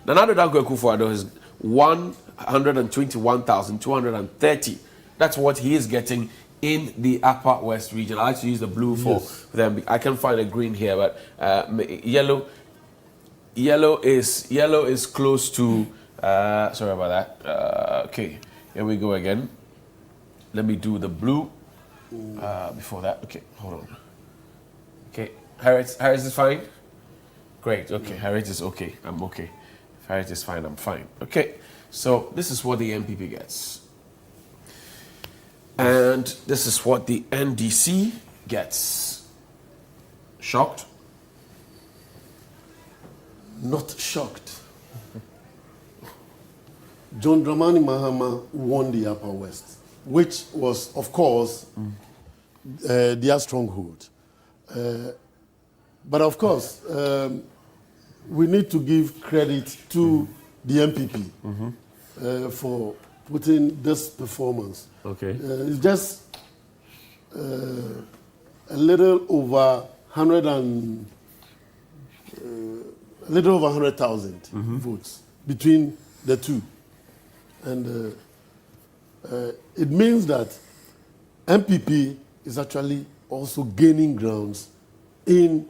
Nanado Dango Akufo-Addo is 121,230. That's what he is getting in the Upper West region. I like to use the blue for them. I can find a green here, but yellow is close to. Sorry about that. Okay, here we go again. Let me do the blue before that. Okay, hold on. Okay, Harriet is fine. Great. Okay, Harriet is okay. I'm okay. If Harriet is fine, I'm fine. Okay, so this is what the MPP gets. And this is what the NDC gets. Shocked? Not shocked. John Dramani Mahama won the Upper West, which was, of course, their stronghold. But of course, we need to give credit to the MPP for putting this performance. Okay. It's just a little over 100,000 votes between the two, and it means that MPP is actually also gaining grounds in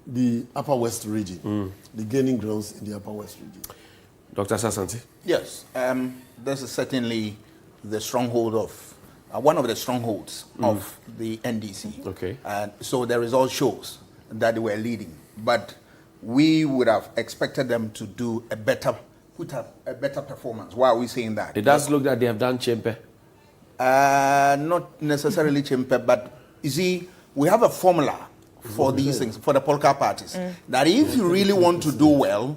the Upper West region. The gaining grounds in the Upper West region. Dr. Sasanti? Yes, this is certainly the stronghold of, one of the strongholds of the NDC. Okay. So the result shows that they were leading. But we would have expected them to do a better, put up a better performance. Why are we saying that? It does look that they have done Chempe. Not necessarily Chempe, but you see, we have a formula for these things, for the polka parties, that if you really want to do well,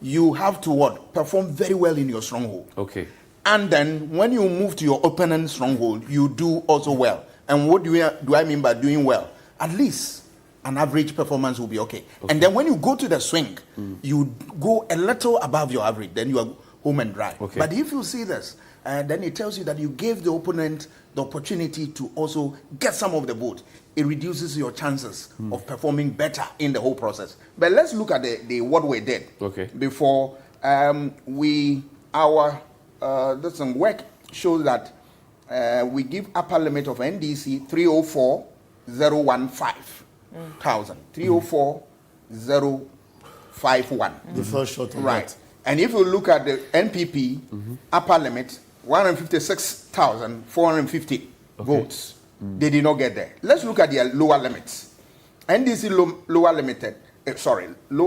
you have to what? Perform very well in your stronghold. Okay. And then when you move to your opponent stronghold, you do also well. And what do I mean by doing well? At least an average performance will be okay. And then when you go to the swing, you go a little above your average, then you are home and dry. Okay. But if you see this, then it tells you that you gave the opponent the opportunity to also get some of the vote. It reduces your chances of performing better in the whole process. But let's look at the what we did before this work shows that we give upper limit of NDC 304,015,000. 304,051. The first shot of right. that. And if you look at the NPP upper limit, 156,450 votes. They did not get there. Let's look at their lower limits. NDC lower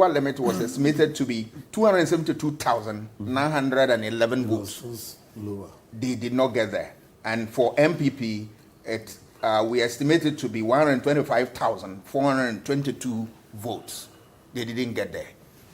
limit was estimated to be 272,911 votes. Lower. They did not get there. And for MPP, we estimated to be 125,422 votes. They didn't get there.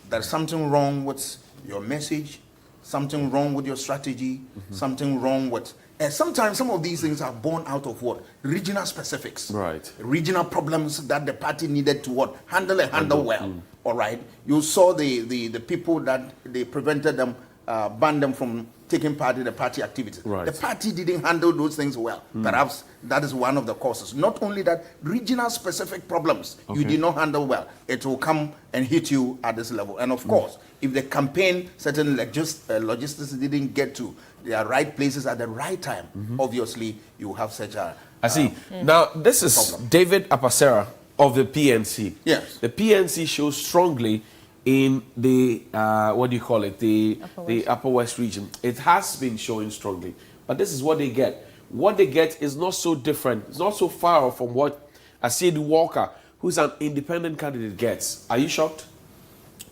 There's something wrong with your message, something wrong with your strategy, something wrong with... sometimes some of these things are born out of what? Regional specifics. Right. Regional problems that the party needed to what? Handle well. All right. You saw the people that they prevented them, banned them from taking part in the party activities. Right. The party didn't handle those things well. Perhaps that is one of the causes. Not only that, regional specific problems you did not handle well. It will come and hit you at this level. And of course, if the campaign, certain logistics didn't get to the right places at the right time, obviously you have such a... I see. Now, this is problem. David Apasera of the PNC. Yes. The PNC shows strongly in the, the Upper West region. It has been showing strongly. But this is what they get. What they get is not so different. It's not so far off from what Asiedu Walker, who's an independent candidate, gets. Are you shocked?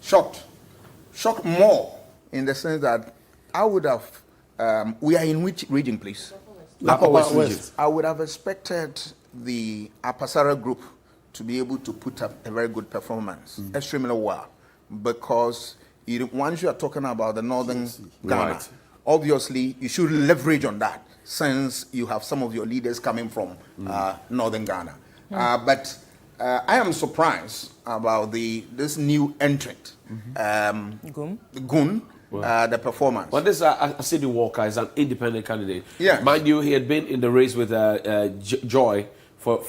Shocked. Shocked more in the sense that I would have... we are in which region, please? Upper West region. I would have expected the Apasara group to be able to put up a very good performance, extremely well, because once you are talking about the northern Ghana, obviously you should leverage on that since you have some of your leaders coming from northern Ghana. But I am surprised about this new entrant, Gun. The performance. Well, this Asiedu Walker is an independent candidate. Yeah. Mind you, he had been in the race with Joy for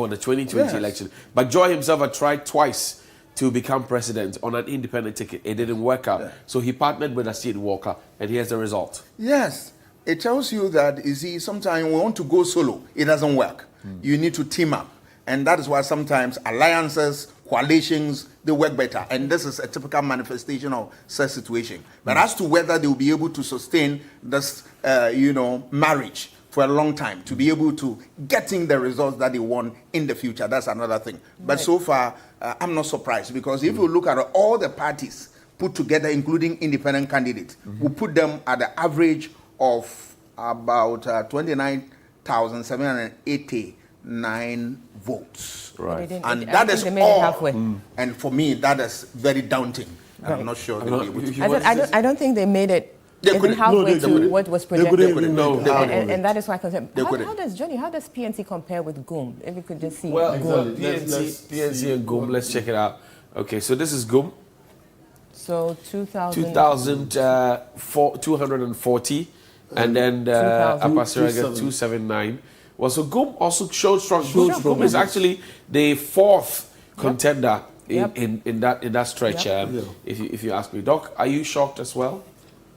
the 2020 election. But Joy himself had tried twice to become president on an independent ticket. It didn't work out. So he partnered with Asiedu Walker, and here's the result. Yes. It tells you that, you see, sometimes we want to go solo. It doesn't work. You need to team up. And that is why sometimes alliances, coalitions, they work better. And this is a typical manifestation of such situation. But as to whether they will be able to sustain this, marriage for a long time, to be able to getting the results that they want in the future, that's another thing. But so far, I'm not surprised, because if you look at all the parties put together, including independent candidates, we put them at the average of about 29,789 votes. Right. And that is all. And for me, that is very daunting. Right. I'm not sure they'll be able to. I don't think they made it even halfway to what was projected. And that is why I concerned. How does PNC compare with GUM? If we could just see. Well, PNC and GUM, let's check it out. Okay, so this is GUM. So 2,240, and then Apasiraga 279. Well, so GUM also showed strong. GUM is actually the fourth contender in that stretch. If you ask me, Doc, are you shocked as well?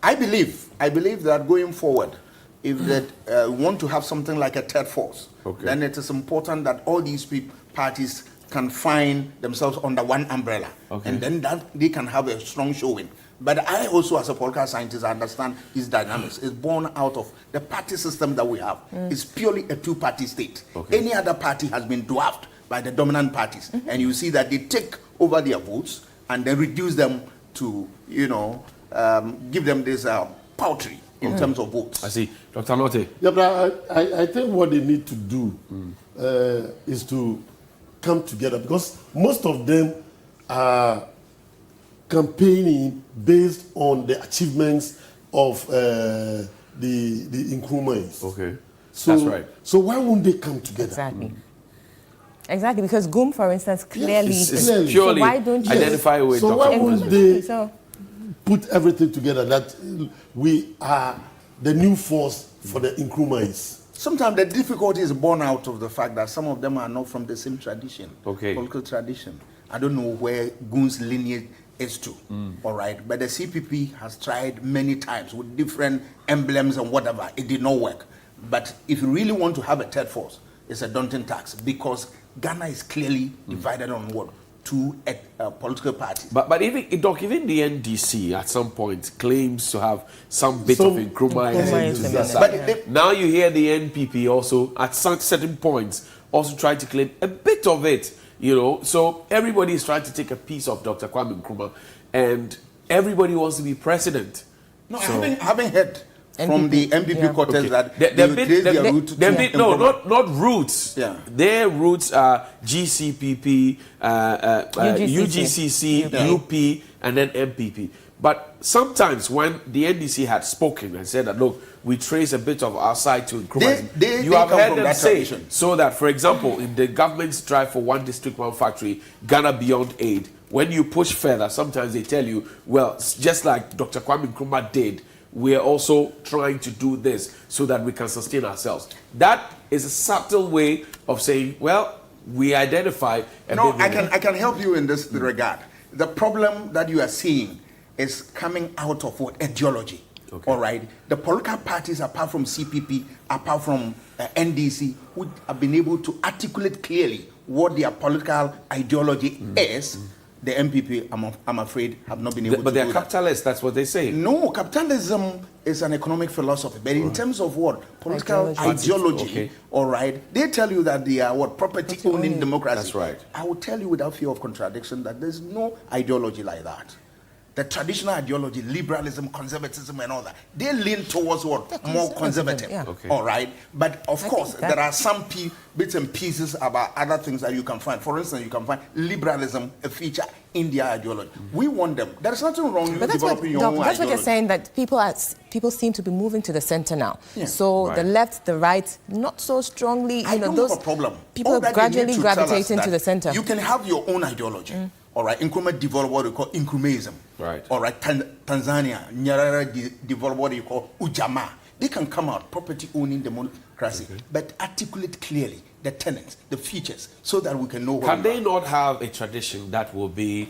I believe that going forward, if they want to have something like a third force, then it is important that all these parties can find themselves under one umbrella, and then that they can have a strong showing. But I also, as a political scientist, understand these dynamics. It's born out of the party system that we have. It's purely a two-party state. Any other party has been dwarfed by the dominant parties, and you see that they take over their votes and they reduce them to, give them this paltry in terms of votes. I see. Dr. Note. Yeah, but I think what they need to do is to come together, because most of them are campaigning based on the achievements of the Nkrumahs. Okay, so, that's right. So why won't they come together? Exactly, because GUM, for instance, clearly is purely so why don't you identify with. So Dr. why won't they put everything together that we are the new force for the Nkrumahs? Sometimes the difficulty is born out of the fact that some of them are not from the same tradition, political tradition. I don't know where GUM's lineage is to, all right? But the CPP has tried many times with different emblems and whatever. It did not work. But if you really want to have a third force, it's a daunting task, because Ghana is clearly divided on what? Two political parties. But even the NDC at some point claims to have some bit of Nkrumah. But now you hear the NPP also at some certain points also try to claim a bit of it. So everybody is trying to take a piece of Dr. Kwame Nkrumah, and everybody wants to be president. No, so, having heard from the MPP quarters that they trace their route to not roots. Yeah. Their roots are GCPP, UGCC, UP, and then MPP. But sometimes when the NDC had spoken and said that, look, we trace a bit of our side to Nkrumah, you have heard them say so that, for example, in the government's drive for one district, one factory, Ghana Beyond Aid, when you push further, sometimes they tell you, well, just like Dr. Kwame Nkrumah did, we are also trying to do this so that we can sustain ourselves. That is a subtle way of saying, well, we identify. I can help you in this regard. The problem that you are seeing is coming out of what? Ideology. All right. The political parties, apart from CPP, apart from NDC, who have been able to articulate clearly what their political ideology is. The MPP, I'm afraid, have not been able to do that. But they're capitalists, that's what they say. No, capitalism is an economic philosophy. But in terms of what? Political ideology, all right, they tell you that they are what? Property-owning democracy. That's right. I will tell you without fear of contradiction that there's no ideology like that. The traditional ideology, liberalism, conservatism, and all that, they lean towards what? More conservative. Yeah. All right. But of course, there are some bits and pieces about other things that you can find. For instance, you can find liberalism a feature in their ideology. We want them. There is nothing wrong with developing your own ideology. That's what you're saying, that people seem to be moving to the center now. Yeah. So the left, the right, not so strongly. I don't have a problem. People gradually gravitating to the center. You can have your own ideology. All right, Nkrumah developed what we call Nkrumahism. Right. All right, Tanzania, Nyerere developed what you call Ujamaa. They can come out property-owning democracy, but articulate clearly the tenets, the features, so that we can know what Can they not have a tradition that will be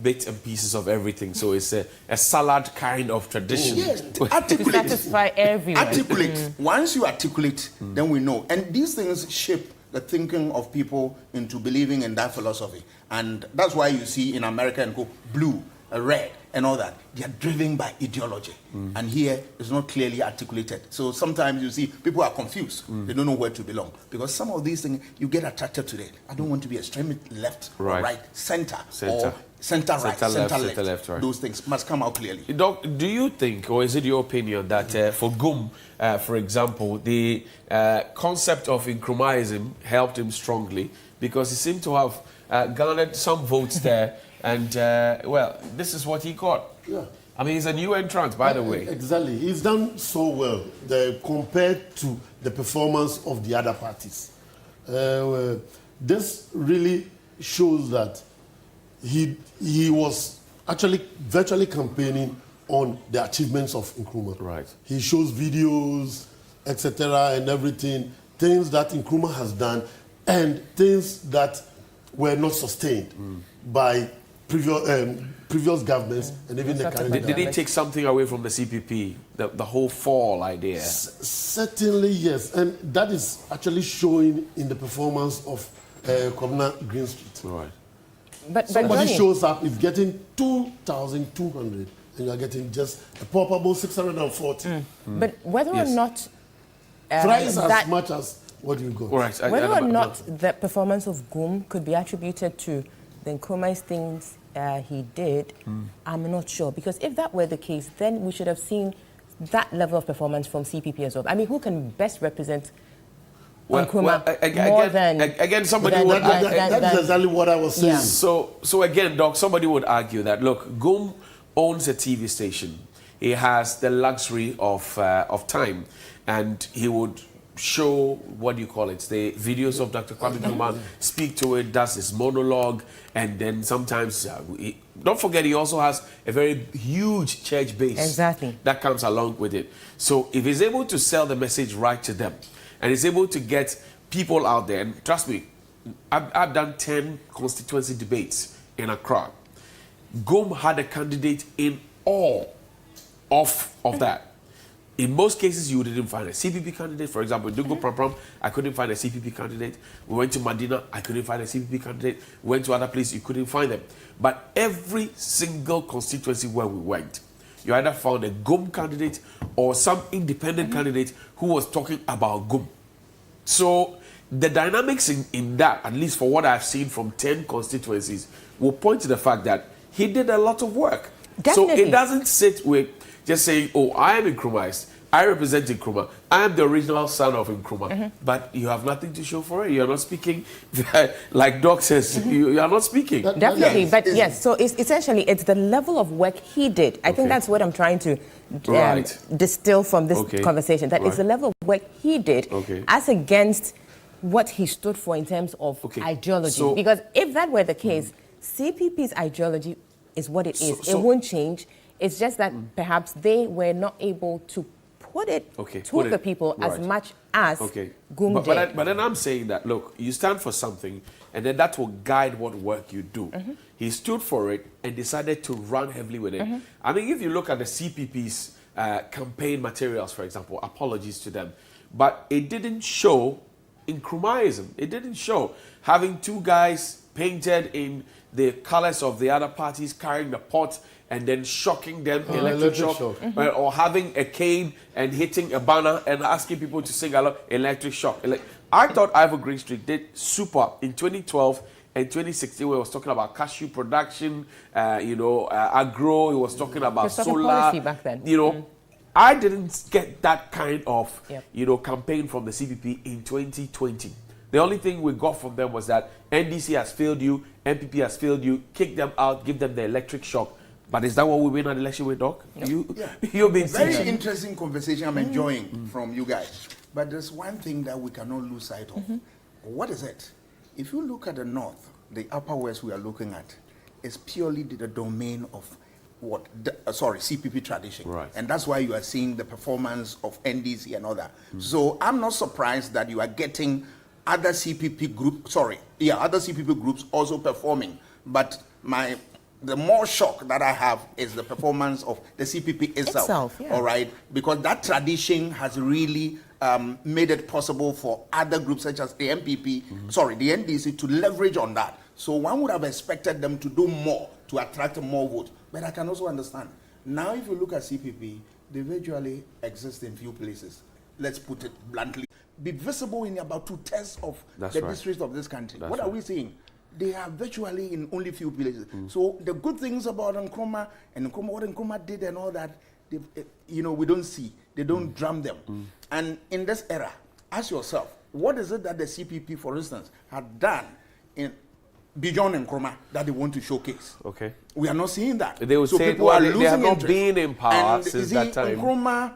bits and pieces of everything. So it's a salad kind of tradition. Yes, To articulate. satisfy everyone. Articulate. Once you articulate, then we know. And these things shape the thinking of people into believing in that philosophy. And that's why you see in America and go blue, red, and all that. They are driven by ideology. And here it's not clearly articulated. So sometimes you see people are confused. They don't know where to belong. Because some of these things, you get attracted to it. I don't want to be extreme left or right, center. Or center right, center left. Right. Those things must come out clearly. Doc, do you think, or is it your opinion, that for Gum, for example, the concept of Nkrumahism helped him strongly because he seemed to have garnered some votes there, and well, this is what he got. Yeah. I mean, he's a new entrant, by the way. Exactly. He's done so well compared to the performance of the other parties. This really shows that he was actually virtually campaigning on the achievements of Nkrumah. Right. He shows videos, etc., and everything, things that Nkrumah has done, and things that were not sustained by previous governments and even the current government. Did he take something away from the CPP, the whole fall idea? Certainly, yes. And that is actually showing in the performance of Governor Greenstreet. Right. But somebody Johnny, shows up, is getting 2,200, and you are getting just a palpable 640. But whether or not thrice as much as what you got. Right. Whether or not the performance of Gum could be attributed to the Nkrumah's things he did, I'm not sure. Because if that were the case, then we should have seen that level of performance from CPP as well. I mean, who can best represent Nkrumah more than... Again, somebody would... That's exactly what I was saying. Yeah. So again, Doc, somebody would argue that, look, Gum owns a TV station. He has the luxury of time, and he would show, what do you call it, the videos of Dr. Kwame Nkrumah, speak to it, does his monologue, and then sometimes, don't forget, he also has a very huge church base that comes along with it. So if he's able to sell the message right to them, and he's able to get people out there, and trust me, I've done 10 constituency debates in Accra. Gum had a candidate in all of that. In most cases, you didn't find a CPP candidate. For example, in Dungo Prampram, I couldn't find a CPP candidate. We went to Madina, I couldn't find a CPP candidate. We went to other places, you couldn't find them. But every single constituency where we went, you either found a Gum candidate or some independent candidate who was talking about Gum. So the dynamics in that, at least for what I've seen from 10 constituencies, will point to the fact that he did a lot of work. Definitely. So it doesn't sit with just saying, oh, I am Nkrumahist, I represent Nkrumah, I am the original son of Nkrumah, but you have nothing to show for it. You are not speaking, like Doc says, you are not speaking. Definitely, but yes, so it's essentially, it's the level of work he did. I think that's what I'm trying to distill from this conversation, that it's the level of work he did as against what he stood for in terms of ideology. So, because if that were the case, CPP's ideology is what it is. It won't change. It's just that perhaps they were not able to put it to the people as much as Gum did. But then I'm saying that, look, you stand for something, and then that will guide what work you do. He stood for it and decided to run heavily with it. I mean, if you look at the CPP's campaign materials, for example, apologies to them, but it didn't show Nkrumahism. It didn't show having two guys painted in the colors of the other parties carrying the pot and then shocking them, electric shock. Or having a cane and hitting a banner and asking people to sing along, electric shock. I thought Ivor Greenstreet did super in 2012 and 2016 where he was talking about cashew production, agro, he was talking about solar. Back then. I didn't get that kind of, campaign from the CPP in 2020. The only thing we got from them was that NDC has failed you, MPP has failed you, kick them out, give them the electric shock. But is that what we win an election with, Doc? You've been very interesting conversation I'm enjoying from you guys. But there's one thing that we cannot lose sight of. What is it? If you look at the north, the upper west we are looking at, is purely the domain of CPP tradition. Right. And that's why you are seeing the performance of NDC and other. So I'm not surprised that you are getting other CPP groups also performing. But my the more shock that I have is the performance of the CPP itself. Yeah. All right, because that tradition has really made it possible for other groups such as the MPP, the NDC, to leverage on that. So one would have expected them to do more to attract more votes. But I can also understand. Now, if you look at CPP, they virtually exist in few places. Let's put it bluntly. Be visible in about 2/3 of districts of this country. What are we seeing? They are virtually in only few places. So the good things about Nkrumah and what Nkrumah did and all that, we don't see. They don't drum them. And in this era, ask yourself, what is it that the CPP, for instance, had done beyond Nkrumah that they want to showcase? Okay. We are not seeing that. They will say people are losing they have not interest. been in power And since that time. Nkrumah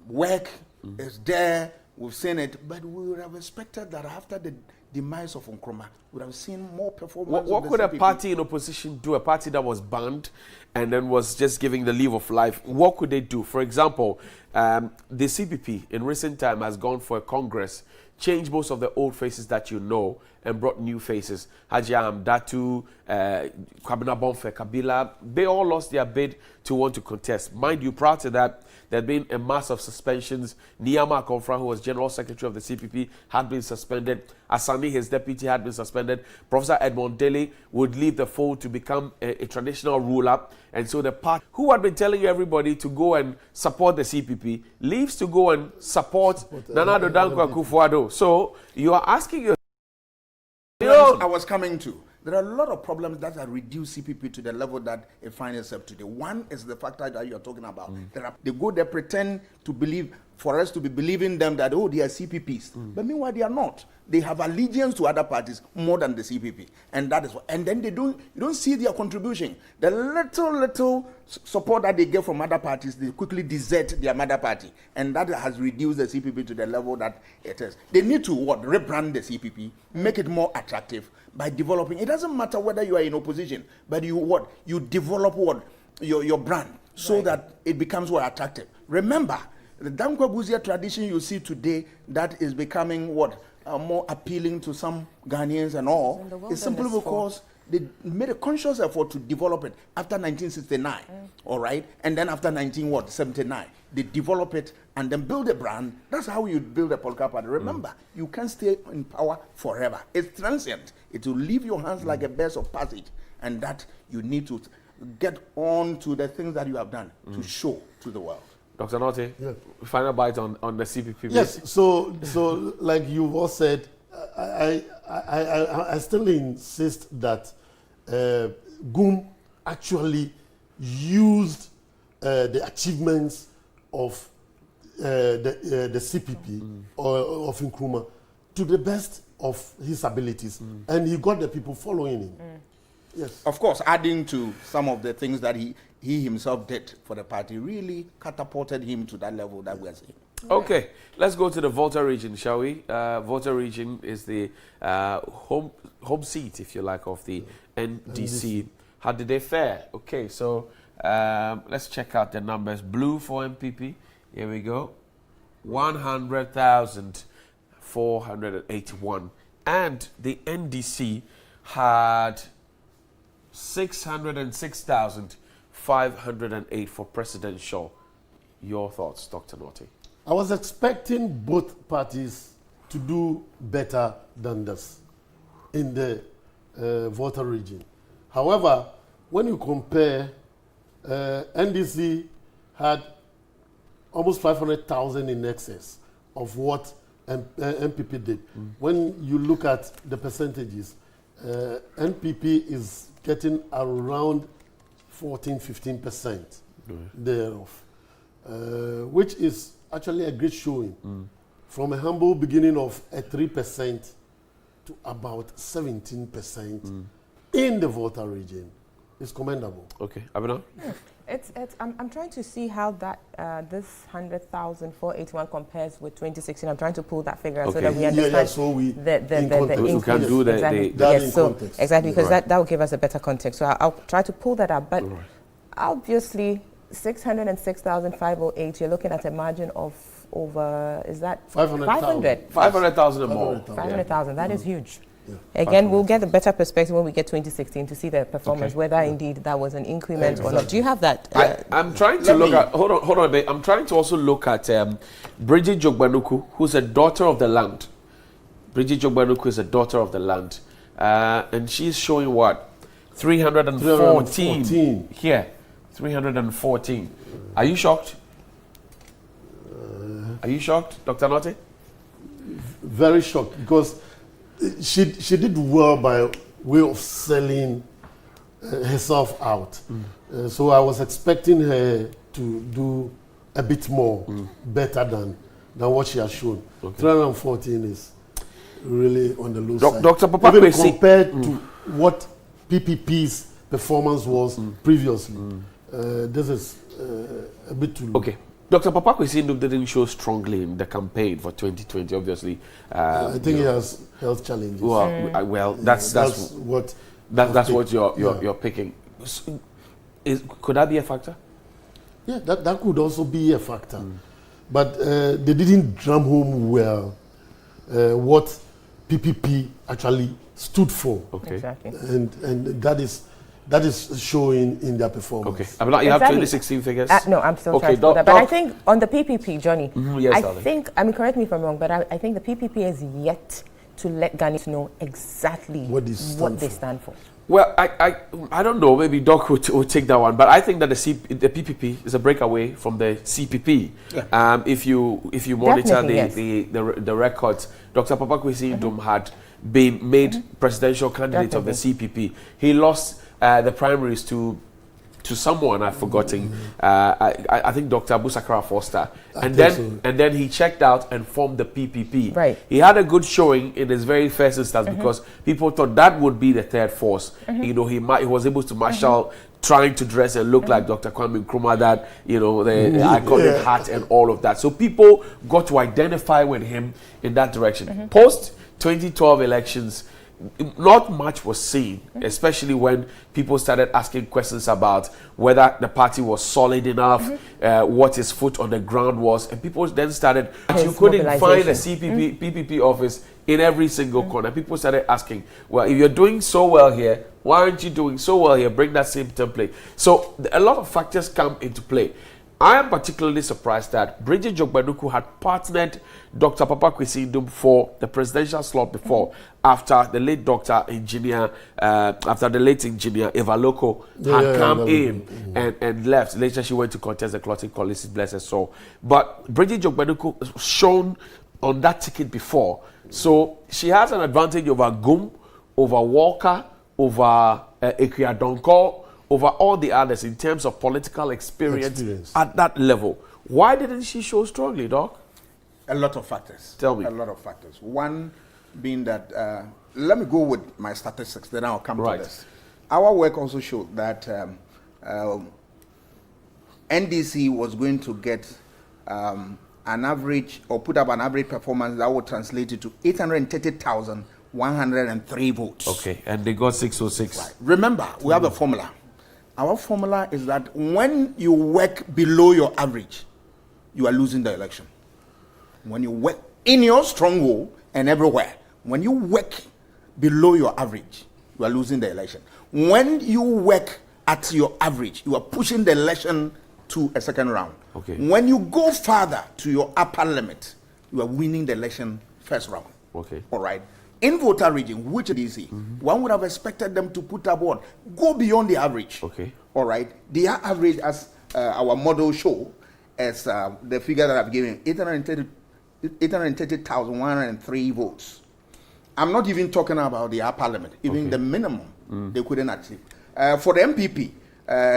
work is there. We've seen it, but we would have expected that after the demise of Nkrumah, we would have seen more performance. What could a party in opposition do? A party that was banned and then was just giving the leave of life. What could they do? For example, the CPP in recent time has gone for a congress, changed most of the old faces that you know, and brought new faces. Haji Datu, Kwabena Bonfe, Kabila, they all lost their bid to want to contest. Mind you, prior to that, there had been a mass of suspensions. Niyama Akomfra, who was General Secretary of the CPP, had been suspended. Asani, his deputy, had been suspended. Professor Edmond Dele would leave the fold to become a traditional ruler. And so the party, who had been telling everybody to go and support the CPP, leaves to go and support Nana Addo Dankwa Akufo-Addo. So you are asking yourself, I was coming to. There are a lot of problems that have reduced CPP to the level that it finds itself today. One is the factor that you are talking about. They go there, pretend to believe, for us to be believing them that, they are CPPs. But meanwhile, they are not. They have allegiance to other parties more than the CPP. And that is what, and then you don't see their contribution. The little support that they get from other parties, they quickly desert their mother party. And that has reduced the CPP to the level that it is. They need to rebrand the CPP, make it more attractive by developing. It doesn't matter whether you are in opposition, but you develop your brand so that it becomes more attractive. Remember, the Dankwa Buzia tradition you see today that is becoming more appealing to some Ghanaians and all, is simply because they made a conscious effort to develop it after 1969, all right? And then after 1979, they develop it and then build a brand. That's how you build a political party. Remember, you can't stay in power forever. It's transient. It will leave your hands like a bird of passage, and that you need to get on to the things that you have done to show to the world. Dr. Norte, final bite on the CPP. Yes, so like you've all said, I still insist that GUM actually used the achievements of the CPP or of Nkrumah to the best of his abilities, and he got the people following him. Yes, of course, adding to some of the things that he himself did for the party really catapulted him to that level that we are seeing. Okay, let's go to the Volta region, shall we? Volta region is the home seat, if you like, of the NDC. How did they fare? Okay, so let's check out the numbers. Blue for MPP, here we go, 100,481. And the NDC had 606,508 for presidential. Your thoughts, Dr. Norte? I was expecting both parties to do better than this in the Volta region. However, when you compare, NDC had almost 500,000 in excess of what MPP did. When you look at the percentages, NPP is getting around 14-15% thereof, which is actually a great showing. From a humble beginning of a 3% to about 17% in the Volta region. It's commendable. Okay, Abena? I'm trying to see how that this 100,481 compares with 2016. I'm trying to pull that figure out so that we understand so we the increase. We can do exactly. context. Exactly, because that will give us a better context. So I'll try to pull that up. But obviously, 606,508. You're looking at a margin of over. Is that 500,000? 500,000 or more. 500,000. That is huge. Again, we'll get a better perspective when we get 2016 to see the performance, whether indeed that was an increment or not. Do you have that? I'm trying to look at, hold on a bit. I'm trying to also look at Bridget Jogbanuku, who's a daughter of the land. Bridget Jogbanuku is a daughter of the land. And she's showing what? 314. Here, 314. Are you shocked? Are you shocked, Dr. Notte? Very shocked, because she did well by way of selling herself out. So I was expecting her to do a bit more, better than what she has shown. 314 is really on the low side. Dr. Papa, even compared to what PPP's performance was previously, this is a bit too low. Okay. Dr. Papa Kwesi didn't show strongly in the campaign for 2020, obviously. I think he has health challenges. Well, that's what you're picking. Could that be a factor? Yeah, that could also be a factor. But they didn't drum home well what PPP actually stood for. Okay. Exactly. And that is showing in their performance. Okay. You have 2016 figures? No, I'm still trying to do that. But I think on the PPP, Johnny, correct me if I'm wrong, but I think the PPP is yet to let Ghanaians know exactly what they stand for. Well, I don't know. Maybe Doc will take that one, but I think that the PPP is a breakaway from the CPP. Yeah. If you monitor the records, Dr. Papa Kwesi Ndom had been made presidential candidate of the CPP. He lost the primaries to someone I've forgotten. I think Dr. Abusakara Foster, and then he checked out and formed the PPP. Right. He had a good showing in his very first instance because people thought that would be the third force. You know, he was able to marshal trying to dress and look like Dr. Kwame Nkrumah, that the iconic hat and all of that. So people got to identify with him in that direction. Post 2012 elections, not much was seen, especially when people started asking questions about whether the party was solid enough, what his foot on the ground was, and people then started, you couldn't find a PPP office in every single corner. People started asking, well, if you're doing so well here, why aren't you doing so well here? Bring that same template. So a lot of factors come into play. I am particularly surprised that Bridget Jogbanuku had partnered Dr. Papa Kwesi Ndom for the presidential slot before, after the late engineer Eva Loko had come in and left. Later she went to contest the clotting college, bless her soul. But Bridget Jogbanuku was shown on that ticket before. So she has an advantage over Gum, over Walker, over Ekia Donko, over all the others in terms of political experience at that level. Why didn't she show strongly, Doc? A lot of factors. Tell me. A lot of factors. One being that, let me go with my statistics, then I'll come to this. Our work also showed that NDC was going to get an average, or put up an average performance that would translate it to 830,103 votes. Okay, and they got 606. Right. Remember, we have a formula. Our formula is that when you work below your average, you are losing the election. When you work in your stronghold and everywhere, when you work below your average, you are losing the election. When you work at your average, you are pushing the election to a second round. Okay. When you go further to your upper limit, you are winning the election first round. Okay. All right. In Volta region, which is easy, one would have expected them to put up what? Go beyond the average. Okay. All right. The average, as our model show, as the figure that I've given, 830,103 votes. I'm not even talking about the upper limit. Even the minimum, they couldn't achieve. For the MPP,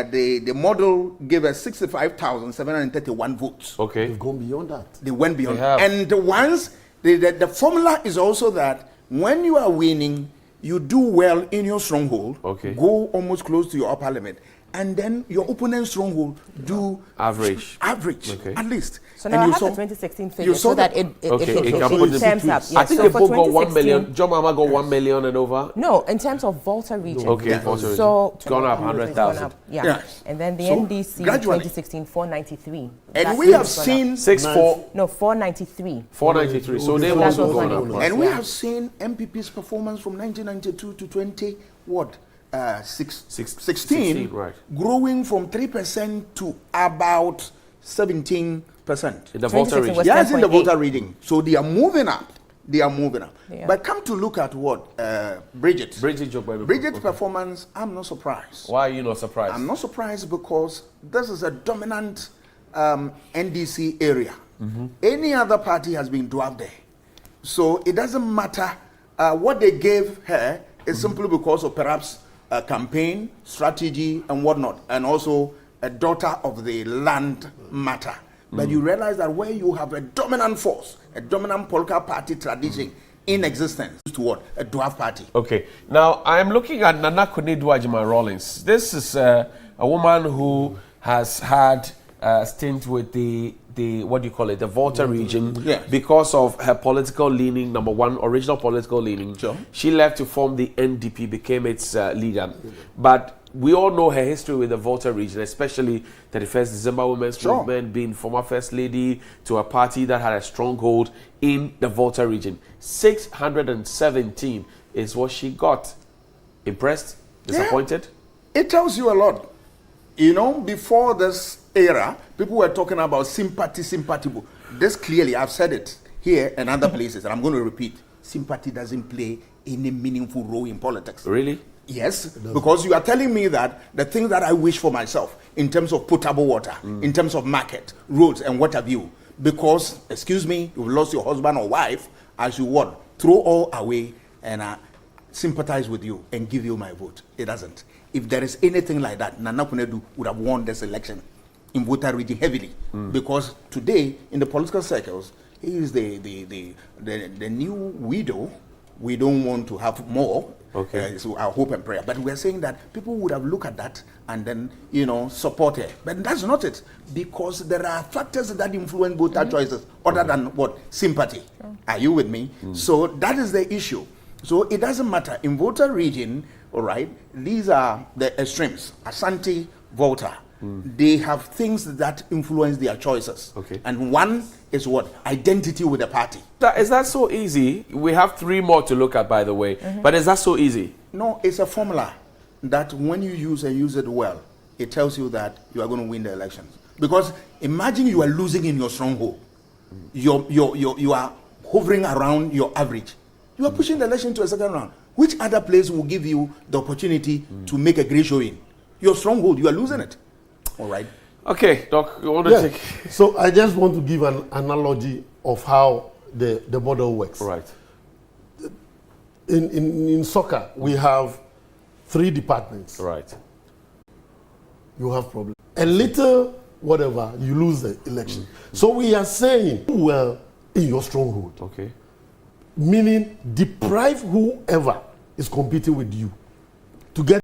the model gave us 65,731 votes. Okay. They've gone beyond that. They went beyond. And once, the formula is also that when you are winning, you do well in your stronghold, go almost close to your upper limit. and then your opponent's stronghold do average, okay. At least. So now I have the 2016 figure so that it terms up. I think so the book got 1 million. John Mama got 1 million and over. No, in terms of Volta region. Okay, Volta region. So it's gone up 100,000. Yeah. And then the NDC 2016 493. And we have seen 493. 493. So they've also gone up. And we have seen MPP's performance from 1992 to 16, right, growing from 3% to about 17%. In the Volta region. Yes, in the Volta region. So they are moving up. Yeah. But come to look at what Bridget's okay. performance, I'm not surprised. Why are you not surprised? I'm not surprised because this is a dominant NDC area. Any other party has been dwarfed there. So it doesn't matter what they gave her is simply because of perhaps a campaign, strategy, and whatnot, and also a daughter of the land matter. But you realize that where you have a dominant force, a dominant political party tradition in existence, to what? A dwarf party. Okay. Now, I'm looking at Nana Konadu Rawlings. This is a woman who has had a stint with the what do you call it, the Volta region, because of her political leaning, number one, original political leaning. Sure. She left to form the NDP, became its leader. But we all know her history with the Volta region, especially 31st December Women's Movement, being former First Lady to a party that had a stronghold in the Volta region. 617 is what she got. Impressed? Disappointed? Yeah. It tells you a lot. You know, before this era, people were talking about sympathy. This clearly, I've said it here and other places, and I'm going to repeat, sympathy doesn't play any meaningful role in politics. Really? Yes, because you are telling me that the things that I wish for myself in terms of potable water, in terms of market, roads, and what have you, because, excuse me, you've lost your husband or wife, I should what? Throw all away and sympathize with you and give you my vote. It doesn't. If there is anything like that, Nana Konadu would have won this election in Volta region heavily, because today in the political circles he is the new widow. We don't want to have more. Okay. So our hope and prayer, but we are saying that people would have looked at that and then support her. But that's not it, because there are factors that influence both our choices other than what? Sympathy. Are you with me? So that is the issue. So it doesn't matter in Volta region. All right, these are the extremes. Asante, Volta. They have things that influence their choices. Okay. And one is what? Identity with the party. Is that so easy? We have 3 more to look at, by the way. But is that so easy? No, it's a formula that when you use it well, it tells you that you are going to win the elections. Because imagine you are losing in your stronghold. You are hovering around your average. You are pushing the election to a second round. Which other place will give you the opportunity to make a great showing? Your stronghold, you are losing it. All right. Okay, Doc, you want to take... So I just want to give an analogy of how the model works. Right. In soccer, we have 3 departments. Right. You have problems. A little whatever, you lose the election. So we are saying, well, in your stronghold. Okay. Meaning deprive whoever is competing with you to get